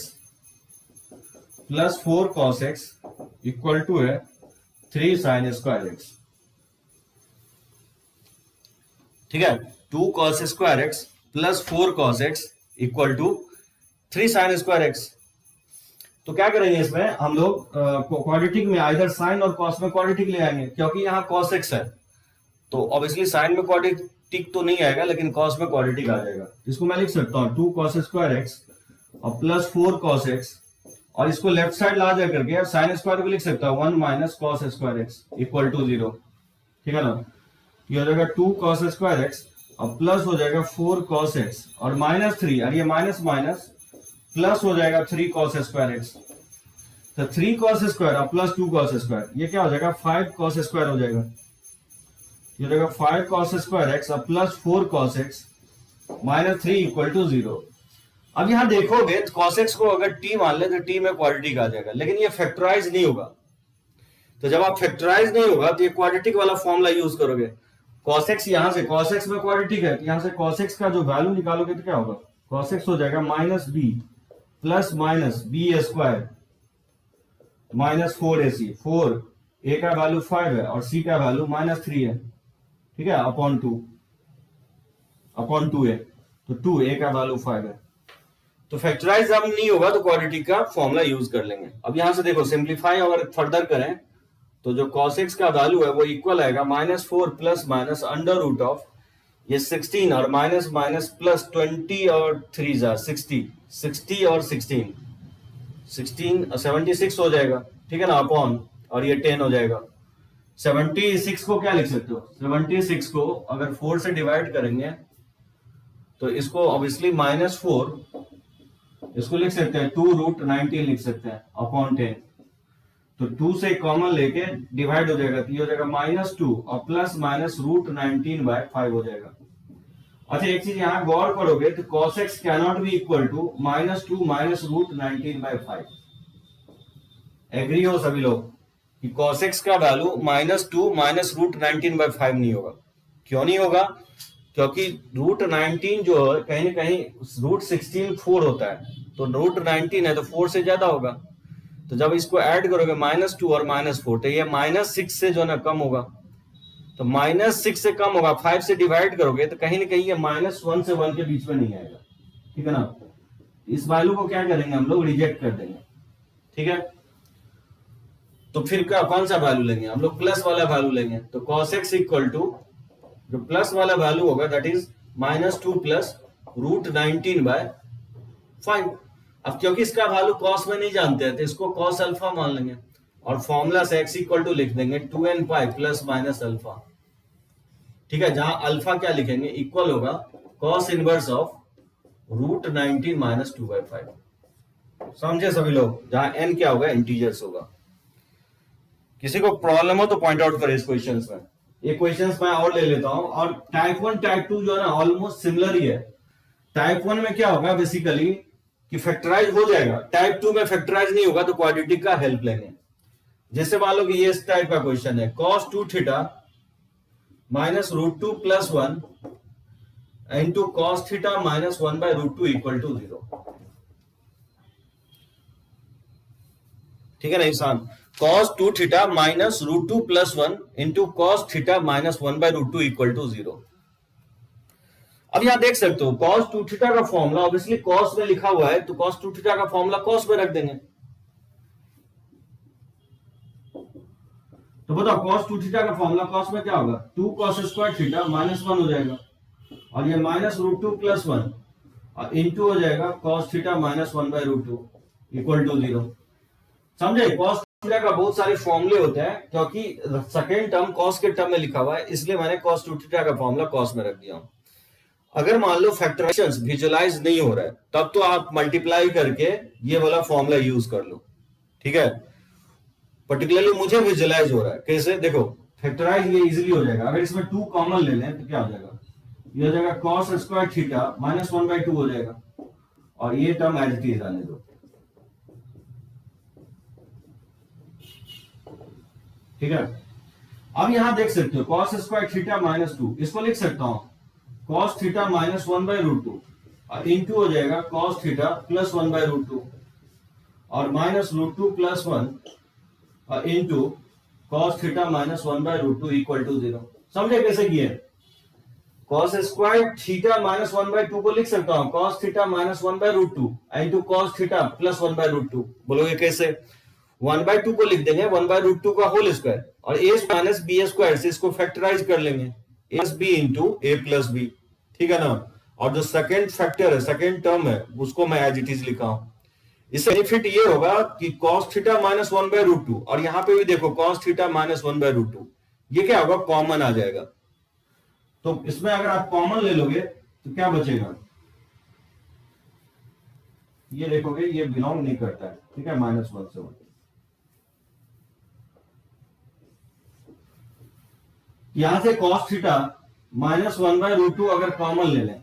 plus 4 cos x equal to है 3 sin स्क्वायर x, ठीक है। 2 cos square x plus 4 cos x equal to 3 sin square x। तो क्या करेंगे इसमें हम लोग क्वाड्रेटिक में आइदर साइन और कॉस में क्वाड्रेटिक ले आएंगे, क्योंकि यहाँ cos x है तो ऑब्वियसली साइन में क्वाड्रेटिक तो नहीं आएगा, लेकिन कॉस में क्वाड्रेटिक आ जाएगा। इसको मैं लिख सकता हूँ 2 cos स्क्वायर x और प्लस 4 cos x, और इसको लेफ्ट साइड ला जा करके साइन स्क्वायर को लिख सकता हूँ 1 minus cos square x equal to 0, ठीक है ना। ये हो जाएगा 2 cos स्क्वायर x और प्लस हो जाएगा 4 cos x और -3, और ये माइनस माइनस प्लस हो जाएगा 3 cos स्क्वायर x। तो 3 cos स्क्वायर और प्लस 2 cos स्क्वायर, ये क्या हो जाएगा 5 cos स्क्वायर हो जाएगा। ये हो जाएगा 5 cos स्क्वायर x और plus 4 cos x minus 3 equal to 0। अब यहां देखोगे तो cos x को अगर t मान ले तो t में क्वाड्रेटिक आ जाएगा, लेकिन ये फैक्टराइज नहीं होगा। तो जब आप फैक्टराइज नहीं होगा तो ये क्वाड्रेटिक वाला फॉर्मूला यूज करोगे। cos x यहां से cos x में क्वाड्रेटिक है तो यहां से cos x का जो वैल्यू निकालोगे तो क्या होगा, cos x हो जाएगा -b plus minus b² minus 4ac, 4 a का वैल्यू 5 है और c का वैल्यू -3 है, ठीक है, अपॉन 2। अपॉन 2a, तो 2a का वैल्यू 5 है। तो फैक्टराइज अब नहीं होगा तो क्वाड्रेटिक का फॉर्मूला यूज कर लेंगे। अब यहां से देखो सिंप्लीफाई अगर फर्दर करें तो जो cos x का वैल्यू है वो इक्वल आएगा -4 plus minus under root of ये 16 और माइनस माइनस प्लस 20 और 3 जा 60, 60 और 16 76 हो जाएगा, ठीक है ना, अपॉन और ये 10 हो जाएगा। 76 को क्या लिख सकते हो, 76 को अगर 4 से डिवाइड करेंगे तो इसको ऑब्वियसली -4 इसको लिख सकते हैं 2√19 लिख सकते हैं अपॉन 10। तो 2 से कॉमन लेके डिवाइड हो जाएगा तो ये हो जाएगा -2 और प्लस माइनस √19/5 हो जाएगा। अच्छा एक चीज यहां गौर करोगे तो cos x cannot be equal to -2 minus √19/5। Agree हो सभी लोग कि cos x का वैल्यू -2 माइनस √19/5 नहीं होगा। क्यों नहीं होगा? क्योंकि √19 जो है कहीं ना कहीं √16 4 होता है, तो √19 है तो 4 से ज्यादा होगा। तो जब इसको ऐड करोगे -2 और -4 तो ये -6 से जो ना कम होगा, तो -6 से कम होगा। 5 से डिवाइड करोगे तो कहीं ना कहीं ये -1 से 1 के बीच में नहीं आएगा, ठीक है ना। इस वैल्यू को क्या करेंगे हम लोग, रिजेक्ट कर देंगे, ठीक है। तो फिर क्या कौन सा वैल्यू लेंगे हम लोग, प्लस वाला वैल्यू लेंगे। तो cos x इक्वल टू जो प्लस वाला वैल्यू होगा दैट इज -2 प्लस √19/5। अब क्योंकि इसका वैल्यू cos में नहीं जानते हैं तो इसको cos अल्फा मान लेंगे और फॉर्मूला से x इक्वल टू लिख देंगे 2n pi plus minus alpha, ठीक है। जहां अल्फा क्या लिखेंगे, इक्वल होगा cos इनवर्स ऑफ √19 - 2/5। समझे सभी लोग? जहां n क्या होगा, इंटीजर्स होगा। किसी को प्रॉब्लम हो तो पॉइंट आउट करें इस क्वेश्चंस में। ये क्वेश्चंस मैं और ले लेता हूं। और टाइप 1 टाइप 2 जो है ना ऑलमोस्ट सिमिलर ही है। टाइप 1 में क्या होगा बेसिकली कि फैक्टराइज हो जाएगा, टाइप 2 में फैक्टराइज नहीं होगा तो क्वाड्रेटिक का हेल्प लेंगे। जैसे मान लो कि ये इस टाइप का क्वेश्चन है, cos 2 theta minus √2 plus 1 into cos theta minus 1/√2 equal to 0, ठीक है ना इंसान। cos 2 theta minus √2 plus 1 into cos theta minus 1/√2 equal to 0। अब यहां देख सकते हो cos 2 थीटा का फॉर्मूला ऑब्वियसली cos में लिखा हुआ है तो cos 2 थीटा का फॉर्मूला cos में रख देंगे। तो बताओ cos 2 थीटा का फॉर्मूला cos में क्या होगा, 2 cos स्क्वायर थीटा -1 हो जाएगा और ये -√2 प्लस 1 और इंटू हो जाएगा cos theta minus 1/√2 equal to 0। समझे? cos थीटा का बहुत सारे फॉर्मूले होते हैं, क्योंकि सेकेंड टर्म cos के टर्म में लिखा हुआ है इसलिए मैंने cos 2 थीटा का फॉर्मूला cos में रख दिया हूं। अगर मान लो फैक्टराइजेशन विजुअलाइज नहीं हो रहा है तब तो आप मल्टीप्लाई करके ये वाला फॉर्मूला यूज कर लो, ठीक है। पर्टिकुलरली मुझे विजुअलाइज हो रहा है, कैसे देखो फैक्टराइज ये इजीली हो जाएगा। अगर इसमें 2 कॉमन ले लें तो क्या हो जाएगा, ये हो जाएगा cos स्क्वायर थीटा माइनस 1/2 हो जाएगा और ये टर्म एज इट इज आने दो, ठीक है। अब यहां देख सकते हो cos स्क्वायर थीटा -2 इसको लिख सकता हूं cos थीटा माइनस 1/√2 और इंटू हो जाएगा cos थीटा प्लस 1/√2 और माइनस √2 प्लस 1 और into cos theta minus 1/√2 equal to 0। समझे कैसे किए? cos स्क्वायर थीटा माइनस 1/2 को लिख सकता हूं cos theta minus 1/√2 into cos theta plus 1/√2। बोलोगे कैसे? 1/2 को लिख देंगे 1/√2 का होल स्क्वायर और a माइनस b स्क्वायर से इसको फैक्टराइज कर लेंगे a plus b into a plus b, ठीक है ना। और जो सेकेंड फैक्टर है, सेकेंड टर्म है, उसको मैं एज इट इज लिखा हूं। इससे बेनिफिट ये होगा कि cos थीटा माइनस 1/√2 और यहां पे भी देखो cos थीटा माइनस 1/√2, ये क्या होगा, कॉमन आ जाएगा। तो इसमें अगर आप कॉमन ले लोगे तो क्या बचेगा, ये देखोगे ये बिलोंग नहीं करता है, ठीक है, -1 से 1। यहां से cos थीटा माइनस 1/√2 अगर कॉमन ले लें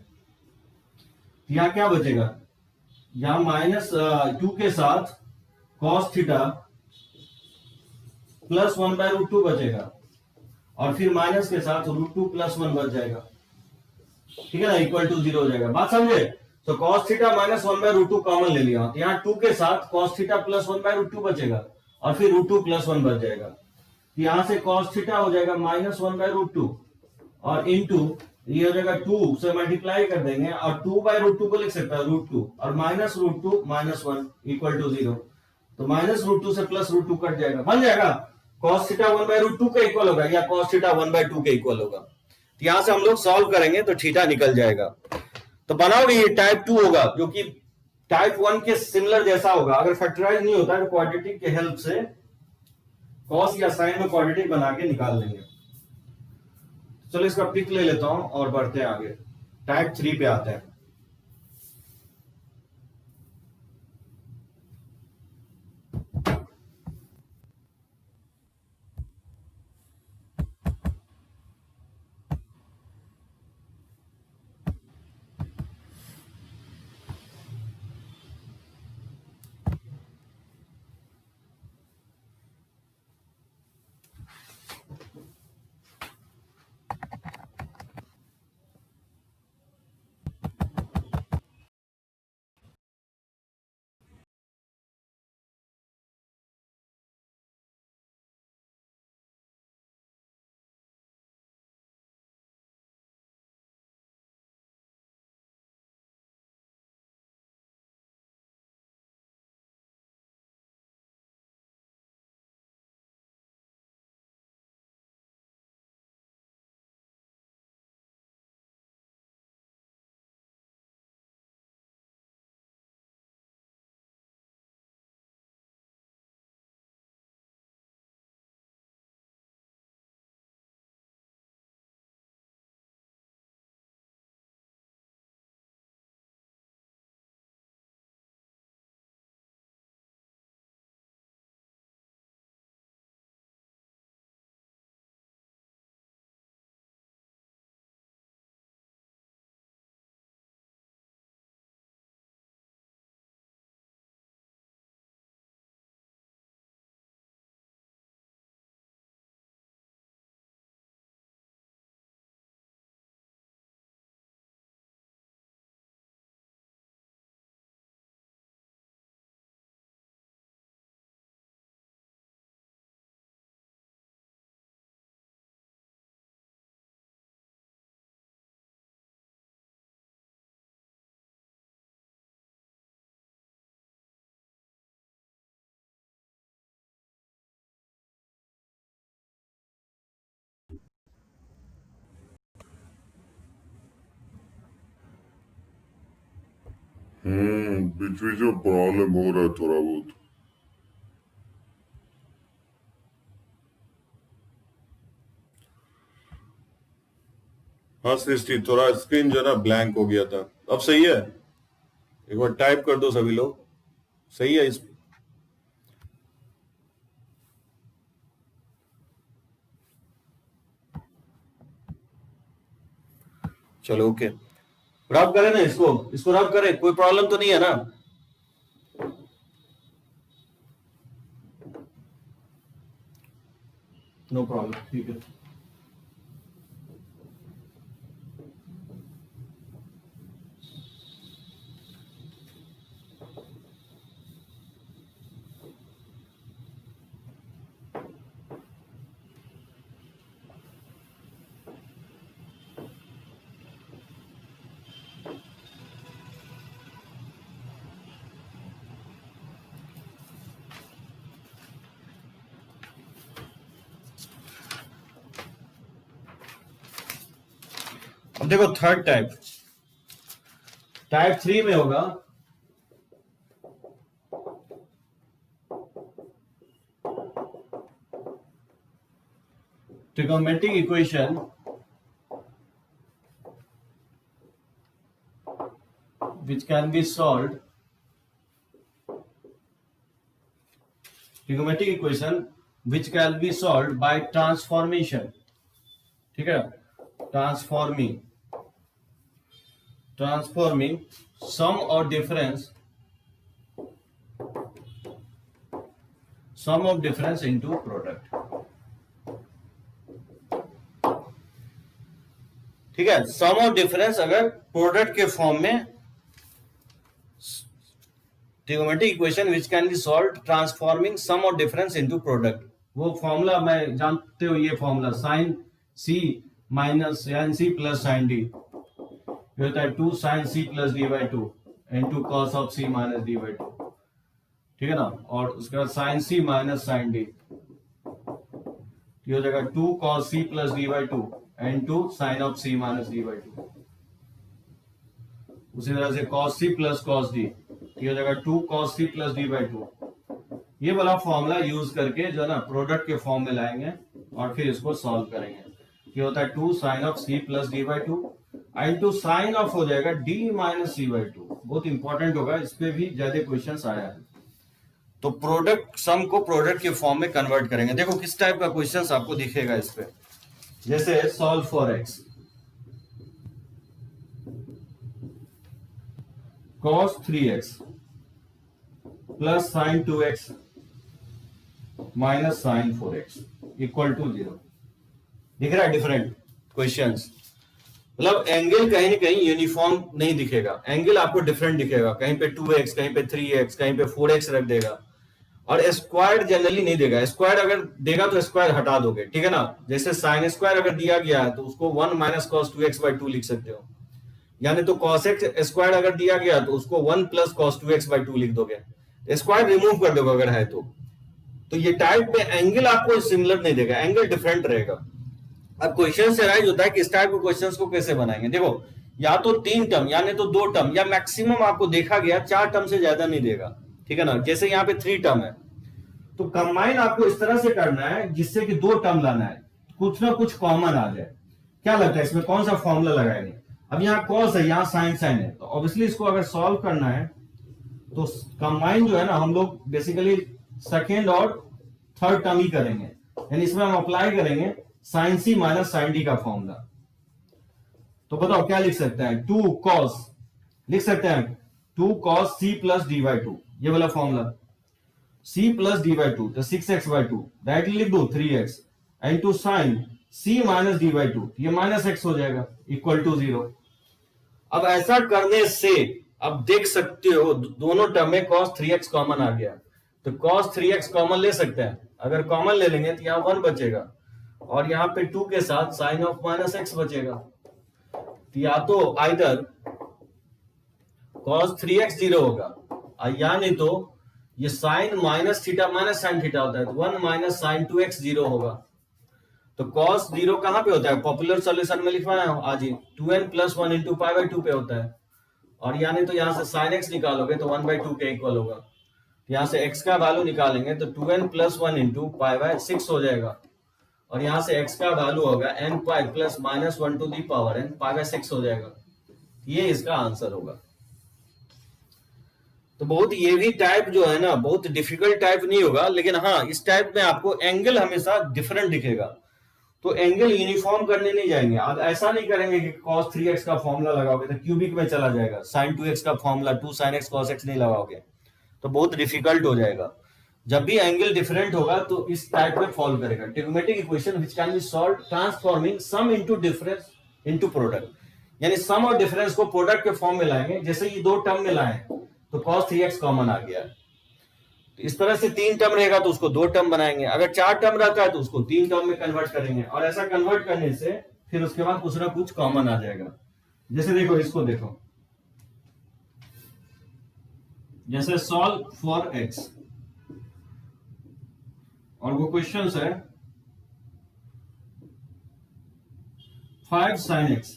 तो यहां क्या बचेगा, यहां -2 के साथ cos थीटा प्लस 1/√2 बचेगा और फिर माइनस के साथ √2 प्लस 1 बच जाएगा, ठीक है ना, इक्वल टू 0 हो जाएगा। बात समझे? तो cos थीटा माइनस 1/√2 कॉमन ले लिया, यहां 2 के साथ cos थीटा प्लस 1/√2 बचेगा और फिर √2 प्लस 1 बच जाएगा। यहां से cos थीटा हो जाएगा -1/√2 और इंटू ये हो जाएगा 2 से मल्टीप्लाई कर देंगे और 2/√2 को लिख सकता है √2 और -√2 -1 इक्वल टू 0। तो -√2 से +√2 कट जाएगा, बन जाएगा cos थीटा 1/√2 के इक्वल होगा या cos थीटा 1/2 के इक्वल होगा। तो यहां से हम लोग सॉल्व करेंगे तो थीटा निकल जाएगा। तो बनाओगे ये टाइप 2 होगा जो कि टाइप 1 के सिमिलर जैसा होगा। अगर फैक्टराइज नहीं होता है तो क्वाड्रेटिक के हेल्प से कॉस या साइन में क्वाड्रेटिक बना के निकाल लेंगे। चलो इसका पिक ले लेता हूं और बढ़ते हैं आगे, टाइप 3 पे आते हैं। बीच बीच में प्रॉब्लम हो रहा है थोड़ा बहुत। हाँ सृष्टि, थोड़ा स्क्रीन जो है ना ब्लैंक हो गया था, अब सही है। एक बार टाइप कर दो सभी लोग, सही है इस। चलो ओके, रब करें ना इसको रब करें, कोई प्रॉब्लम तो नहीं है ना? नो प्रॉब्लम, ठीक है। अब देखो थर्ड टाइप 3 में होगा trigonometric equation which can be solved, trigonometric equation which can be solved by transformation, ठीक है, transforming sum or difference into product, ठीक है। सम और डिफरेंस अगर प्रोडक्ट के फॉर्म में, trigonometric equation which can be solved transforming sum और difference into product. वो फॉर्मूला मैं जानते हो, ये formula sine C minus sine सी प्लस साइन डी, ये होता है 2 sine C plus D by 2 into cos of C minus D by 2, ठीक है ना। और उसके बाद sine C minus sine D, ये हो जाएगा 2 cos C plus D by 2 into sine of C minus D by 2। उसी तरह से कॉस सी प्लस कॉस डी, ये हो जाएगा 2 cos C plus D by 2। ये वाला फॉर्मूला यूज करके जो है ना प्रोडक्ट के फॉर्म में लाएंगे और फिर इसको सॉल्व करेंगे। ये होता है 2 sine of c plus D by 2 into sine of हो जाएगा डी माइनस सी बाई 2। बहुत इंपॉर्टेंट होगा, इस पे भी ज्यादा क्वेश्चन आया है। तो प्रोडक्ट सम को प्रोडक्ट के फॉर्म में कन्वर्ट करेंगे। देखो किस टाइप का क्वेश्चन आपको दिखेगा इस पे, जैसे solve for x cos 3x plus sine 2x minus sine 4x equal to 0। दिख रहा है डिफरेंट क्वेश्चंस, मतलब एंगल कहीं ना कहीं यूनिफॉर्म नहीं दिखेगा, एंगल आपको डिफरेंट दिखेगा, कहीं पे 2x, कहीं पे 3x, कहीं पे 4x रख देगा, और स्क्वायर जनरली नहीं देगा। स्क्वायर अगर देगा तो स्क्वायर हटा दोगे, ठीक है ना। जैसे साइन स्क्वायर अगर दिया गया है तो उसको 1 माइनस कॉस 2x बाई 2 लिख सकते हो, यानी तो cos x स्क्वायर अगर दिया गया तो उसको 1 प्लस कॉस 2x बाई 2 लिख दोगे, स्क्वायर रिमूव कर दोगे अगर है तो ये टाइप में एंगल आपको सिमिलर नहीं देगा, एंगल डिफरेंट रहेगा। अब क्वेश्चन से राइज होता है कि इस टाइप के क्वेश्चंस को कैसे बनाएंगे। देखो या तो 3 टर्म यानी तो 2 टर्म, या मैक्सिमम आपको देखा गया 4 टर्म से ज्यादा नहीं देगा, ठीक है ना। जैसे यहाँ पे 3 टर्म है तो कंबाइन आपको इस तरह से करना है जिससे कि 2 टर्म लाना है, कुछ ना कुछ कॉमन आ जाए। क्या लगता है इसमें कौन सा फॉर्मूला लगाएंगे। अब यहाँ कॉस है, यहाँ साइन साइन है, तो ऑब्वियसली इसको अगर सॉल्व करना है तो कंबाइन जो है ना हम लोग बेसिकली सेकेंड और थर्ड टर्म ही करेंगे, यानी इसमें हम अप्लाई करेंगे sign C minus sine D का फॉर्मूला। तो बताओ क्या लिख सकते हैं, 2 कॉस लिख सकते हैं 2 cos C plus D by 2, ये वाला formula c plus D by 2 तो 6x बाई 2 डायरेक्टली लिख दो 3x into sine c minus D by 2, ये माइनस x हो जाएगा इक्वल टू 0। अब ऐसा करने से अब देख सकते हो दोनों टर्म में cos 3x कॉमन आ गया, तो cos 3x कॉमन ले सकते हैं। अगर कॉमन ले लेंगे तो यहाँ 1 बचेगा और यहाँ पे 2 के साथ साइन ऑफ माइनस x बचेगा। तो या तो आइदर cos 3x 0 होगा या नहीं तो ये sine minus theta minus sine theta होता है तो 1 माइनस साइन 2x 0 होगा। तो cos 0 कहां पे होता है, पॉपुलर सॉल्यूशन में लिखवाया हूं आज ही 2n plus 1 into pi by 2 पे होता है, और यानी तो यहां से साइन x निकालोगे तो 1 बाई 2 के इक्वल होगा। तो यहां से x का वैल्यू निकालेंगे तो 2n plus 1 into pi by 6 हो जाएगा, और यहां से x का वैल्यू होगा n pi plus minus 1 to the power n pi by 6 हो जाएगा। ये इसका आंसर होगा। तो बहुत ये भी टाइप जो है ना बहुत डिफिकल्ट टाइप नहीं होगा, लेकिन हाँ इस टाइप में आपको एंगल हमेशा डिफरेंट दिखेगा, तो एंगल यूनिफॉर्म करने नहीं जाएंगे। आप ऐसा नहीं करेंगे कि cos 3x का फॉर्मूला लगाओगे तो क्यूबिक में चला जाएगा, sin 2x का formula 2 sin x cos x नहीं लगाओगे तो बहुत डिफिकल्ट हो जाएगा। जब भी एंगल डिफरेंट होगा तो इस टाइप में फॉलो करेगा। Trigonometric equation which can be solved transforming sum into difference into product, यानी सम और डिफरेंस को प्रोडक्ट के फॉर्म में लाएंगे। जैसे ये 2 टर्म में लाए तो cos 3x कॉमन आ गया, तो इस तरह से 3 टर्म रहेगा तो उसको 2 टर्म बनाएंगे, अगर 4 टर्म रहता है तो उसको 3 टर्म में कन्वर्ट करेंगे, और ऐसा कन्वर्ट करने से फिर उसके बाद कुछ ना कुछ कॉमन आ जाएगा। जैसे देखो इसको देखो, जैसे सॉल्व फॉर x, और वो क्वेश्चन है 5 sin x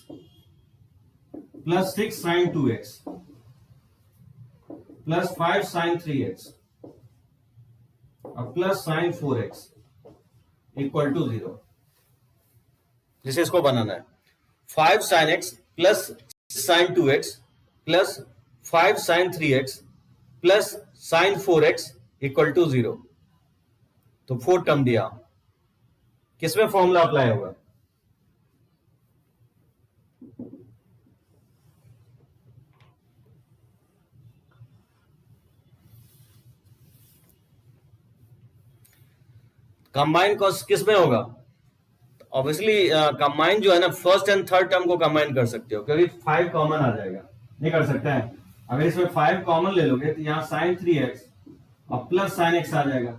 plus 6 sin 2x plus 5 sin 3x और plus sign 4x equal to 0। जिसे इसको बनाना है 5 sin x plus sin 2x plus 5 sin 3x plus sin 4x equal to 0। तो 4 टर्म दिया, किसमें फॉर्मूला अप्लाई होगा, कंबाइन कॉस्ट किस में होगा। ऑब्वियसली कंबाइन जो है ना फर्स्ट एंड थर्ड टर्म को कंबाइन कर सकते हो, क्योंकि 5 कॉमन आ जाएगा, नहीं कर सकते हैं। अगर इसमें 5 कॉमन ले लोगे तो यहाँ sin 3x और प्लस sin x आ जाएगा,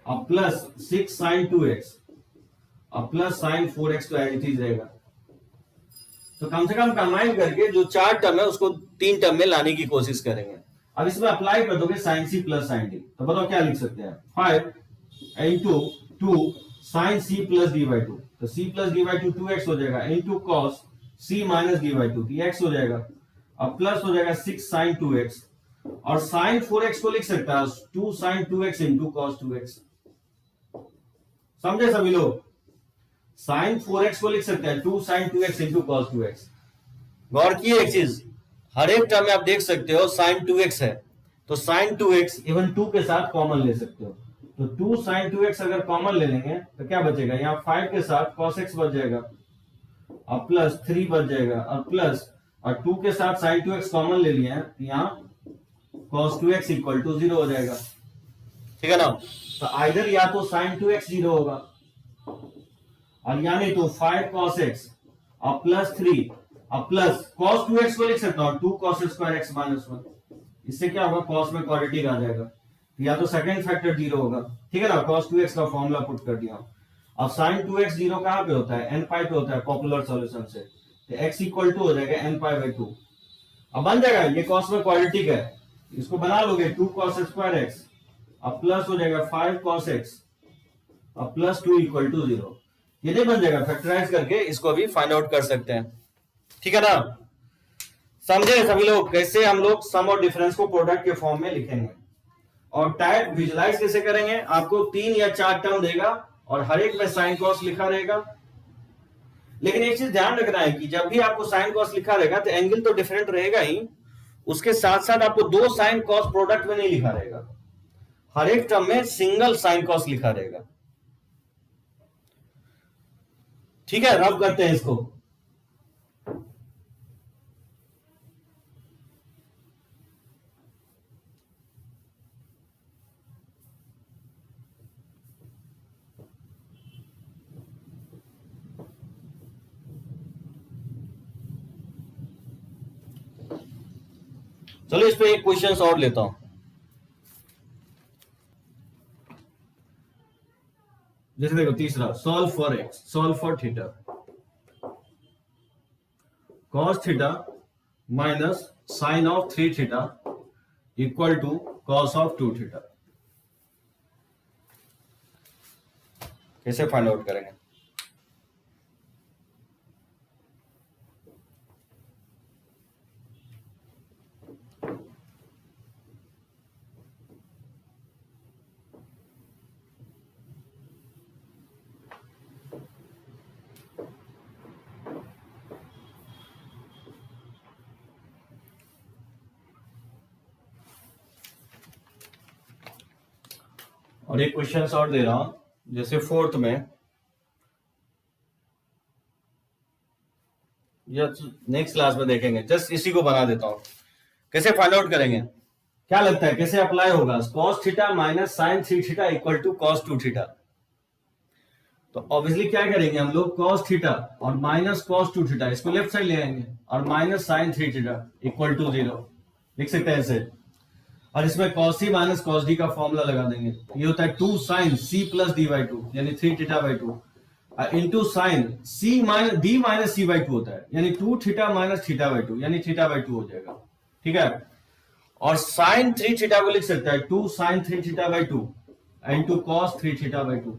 और प्लस 6 sin 2x और प्लस साइन 4x तो एज इट इज रहेगा। तो कम से कम कंबाइन करके जो 4 टर्म है उसको 3 टर्म में लाने की कोशिश करेंगे। अब इसमें अप्लाई कर दोगे साइन सी प्लस साइन डी, तो बताओ क्या लिख सकते हैं, 5 into 2 sine C plus D by 2, तो सी प्लस डी बाई 2 2x हो जाएगा, into cos c minus D by 2 x हो जाएगा, अब प्लस हो जाएगा 6 साइन 2x, और साइन 4x को लिख सकता है 2 sign 2x into cos 2x। समझे सभी लोग? साइन 4x को लिख सकते हैं 2 sign 2x into cos 2x। गौर की एक चीज, हर एक टर्म में आप देख सकते हो साइन 2x है, तो साइन 2x इवन 2 के साथ कॉमन ले सकते हो, तो 2 साइन 2x अगर कॉमन ले लेंगे तो क्या बचेगा, यहाँ 5 के साथ cos x बच जाएगा, और प्लस 3 बच जाएगा, और प्लस और 2 के साथ साइन 2x कॉमन ले लिया है, यहाँ cos 2x इक्वल टू 0 हो जाएगा। ठीक है ना? तो आइदर या तो साइन 2x 0 होगा, और यानी तो 5 cos x और प्लस 3 और प्लस cos 2x को लिख सकता हूं 2 cos स्क्वायर x माइनस 1, इससे क्या होगा, cos में क्वाड्रेटिक आ जाएगा, तो या तो सेकंड फैक्टर 0 होगा। ठीक है ना? cos 2x का फॉर्मूला पुट कर दिया। अब sin 2x 0 कहां पे होता है, n पाई पे होता है पॉपुलर सॉल्यूशन से, तो x इक्वल टू हो जाएगा n पाई बाई 2। अब बन जाएगा, ये cos में क्वाड्रेटिक है, इसको बना लोगे 2 cos स्क्वायर x, अब प्लस हो जाएगा 5 cos x और प्लस 2 इक्वल टू 0। ये नहीं बन जाएगा, फैक्टराइज करके इसको भी फाइंड आउट कर सकते हैं। ठीक है ना? समझे सभी लोग कैसे हम लोग सम और डिफरेंस को प्रोडक्ट के फॉर्म में लिखेंगे, और टाइप विजुलाइज कैसे करेंगे, आपको 3 या 4 टर्म देगा और हर एक में साइन कॉस लिखा रहेगा। लेकिन एक चीज ध्यान रखना है कि जब भी आपको साइन कॉस लिखा रहेगा तो एंगल तो डिफरेंट रहेगा ही, उसके साथ साथ आपको 2 साइन कॉस प्रोडक्ट में नहीं लिखा रहेगा, हर एक टर्म में सिंगल साइन कॉस लिखा रहेगा। ठीक है, रब करते हैं इसको। चलो इस पे एक क्वेश्चन और लेता हूं। जैसे देखो तीसरा, solve for x, solve for theta, cos theta minus sine of 3 theta equal to cos of 2 theta. कैसे फाइंड आउट करेंगे? और एक क्वेश्चन और दे रहा हूं, जैसे 4th में या नेक्स्ट क्लास में देखेंगे, जस्ट इसी को बना देता हूं। कैसे फाइंड आउट करेंगे, क्या लगता है कैसे अप्लाई होगा, cos theta minus sine 3 theta equal to cos 2 theta. तो ऑब्वियसली क्या करेंगे हम लोग, cos थीटा और माइनस cos 2 थीटा, इसको लेफ्ट साइड ले आएंगे, और minus sine 3 theta equal to 0 लिख सकते हैं ऐसे, और इसमें cos c minus cos d का फॉर्मूला लगा देंगे। ये होता है 2 sine c plus D by 2 यानी 3 theta by 2 into sine c minus D minus c by 2 होता है, यानी 2 थीटा माइनस थीटा बाई 2 यानी थीटा बाई 2 हो जाएगा। ठीक है, और साइन 3 थीटा को लिख सकता है 2 sine 3 theta by 2 into cos 3 theta by 2।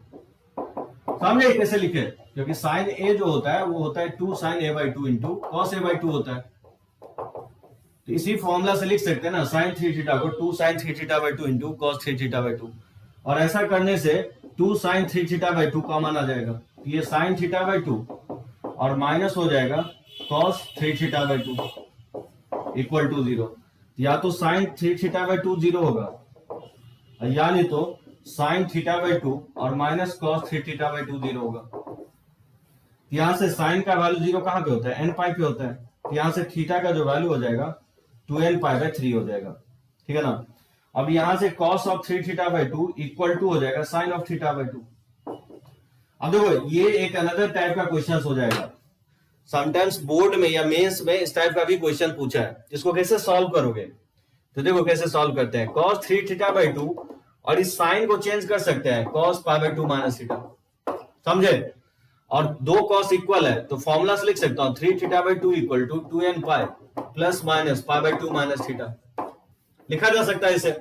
समझे कैसे लिखे, क्योंकि साइन a जो होता है वो होता है 2 sine a by 2 into cos a by 2 होता है, तो इसी फॉर्मूला से लिख सकते हैं ना साइन 3 थीटा को 2 sine 3 theta by 2 into cos 3 theta by 2, और ऐसा करने से 2 साइन 3 थीटा बाई 2 कॉमन आ जाएगा, तो ये साइन थीटा बाई 2 और माइनस हो जाएगा cos 3 theta by 2 equal to 0। या तो साइन 3 थीटा बाई 2 0 होगा, यानी तो साइन थीटा बाई 2 और माइनस cos 3 थीटा बाई 2 0 होगा। यहां से साइन का वैल्यू 0 कहां पे होता है, n पाई पे होता है, तो यहां से थीटा का जो वैल्यू हो जाएगा 2n पाई बाई 3 हो जाएगा। ठीक है ना? अब यहां से cos of 3 theta by 2 equal to हो जाएगा sin ऑफ थीटा बाई 2। अब देखो ये एक अनदर टाइप का क्वेश्चन हो जाएगा, समटाइम्स बोर्ड में या मेंस में इस टाइप का भी क्वेश्चन पूछा है, इसको कैसे सॉल्व करोगे, तो देखो कैसे सॉल्व करते हैं। cos 3 थीटा बाई 2 और इस साइन को चेंज कर सकते हैं cos pi by 2 minus theta. समझे? और दो कॉस इक्वल है तो फॉर्मूला से लिख सकता हूं 3 theta by 2 equal to 2n pi plus minus pi by 2 minus theta, लिखा जा सकता है इसे।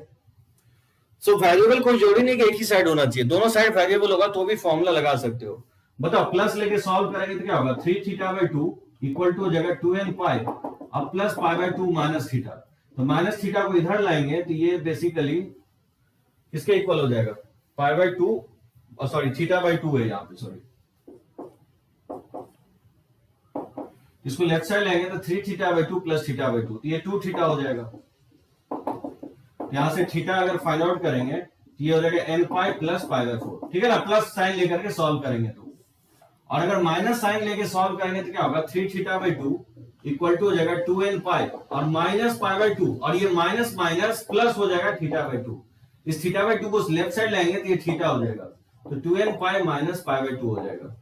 सो वेरिएबल कोई जोड़ी नहीं कि एक ही साइड होना चाहिए, दोनों साइड वेरिएबल होगा तो भी फॉर्मूला लगा सकते हो। बताओ प्लस लेके सॉल्व करेंगे तो क्या होगा, 3 थीटा बाई 2 इक्वल टू हो जाएगा 2n पाई अब plus pi by 2 minus theta, तो माइनस थीटा को इधर लाएंगे तो ये बेसिकली किसके इक्वल हो जाएगा, पाई बाई 2 सॉरी थीटा बाई 2 है यहाँ पे, सॉरी इसको लेफ्ट साइड लेंगे तो 3 theta by 2 plus theta by 2, तो ये 2 थीटा हो जाएगा। यहां से थीटा अगर फाइंड आउट करेंगे तो ये हो जाएगा n pi plus pi by 4, ठीक है ना, प्लस साइन लेकर के सॉल्व करेंगे तो। और अगर माइनस साइन लेके सॉल्व करेंगे तो क्या होगा, 3 थीटा बाई 2 इक्वल टू हो जाएगा 2n पाई और माइनस पाई बाई 2 और ये माइनस माइनस प्लस हो जाएगा थीटा बाई 2, इस थीटा बाई 2 को लेफ्ट साइड लाएंगे तो ये थीटा हो जाएगा, तो 2n pi minus pi by 2 हो जाएगा।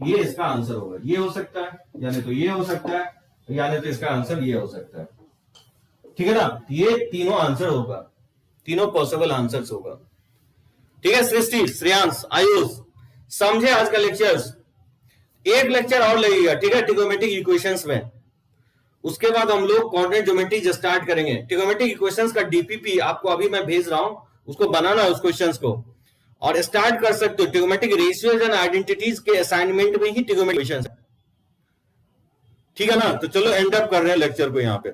ये इसका आंसर होगा, ये हो सकता है यानी तो ये हो सकता है यानी तो इसका आंसर ये हो सकता है, ठीक है ना, ये तीनों आंसर होगा, तीनों पॉसिबल आंसर्स होगा। ठीक है सृष्टि, श्रेयांश, आयुष, समझे आज का लेक्चर्स, एक लेक्चर और लगेगा, ठीक है, ट्रिगोनोमेट्रिक इक्वेशंस में, उसके बाद हम लोग कोऑर्डिनेट ज्योमेट्री स्टार्ट करेंगे। ट्रिगोनोमेट्रिक इक्वेशंस का डीपीपी आपको अभी मैं भेज रहा हूं, उसको बनाना है उस क्वेश्चंस को और स्टार्ट कर सकते हो। ट्रिगोनोमेट्रिक रेशियोज एंड आइडेंटिटीज के असाइनमेंट में ही ट्रिगोनोमेट्रिक इक्वेशंस है, ठीक है ना। तो चलो एंड अप कर रहे हैं लेक्चर को यहाँ पे।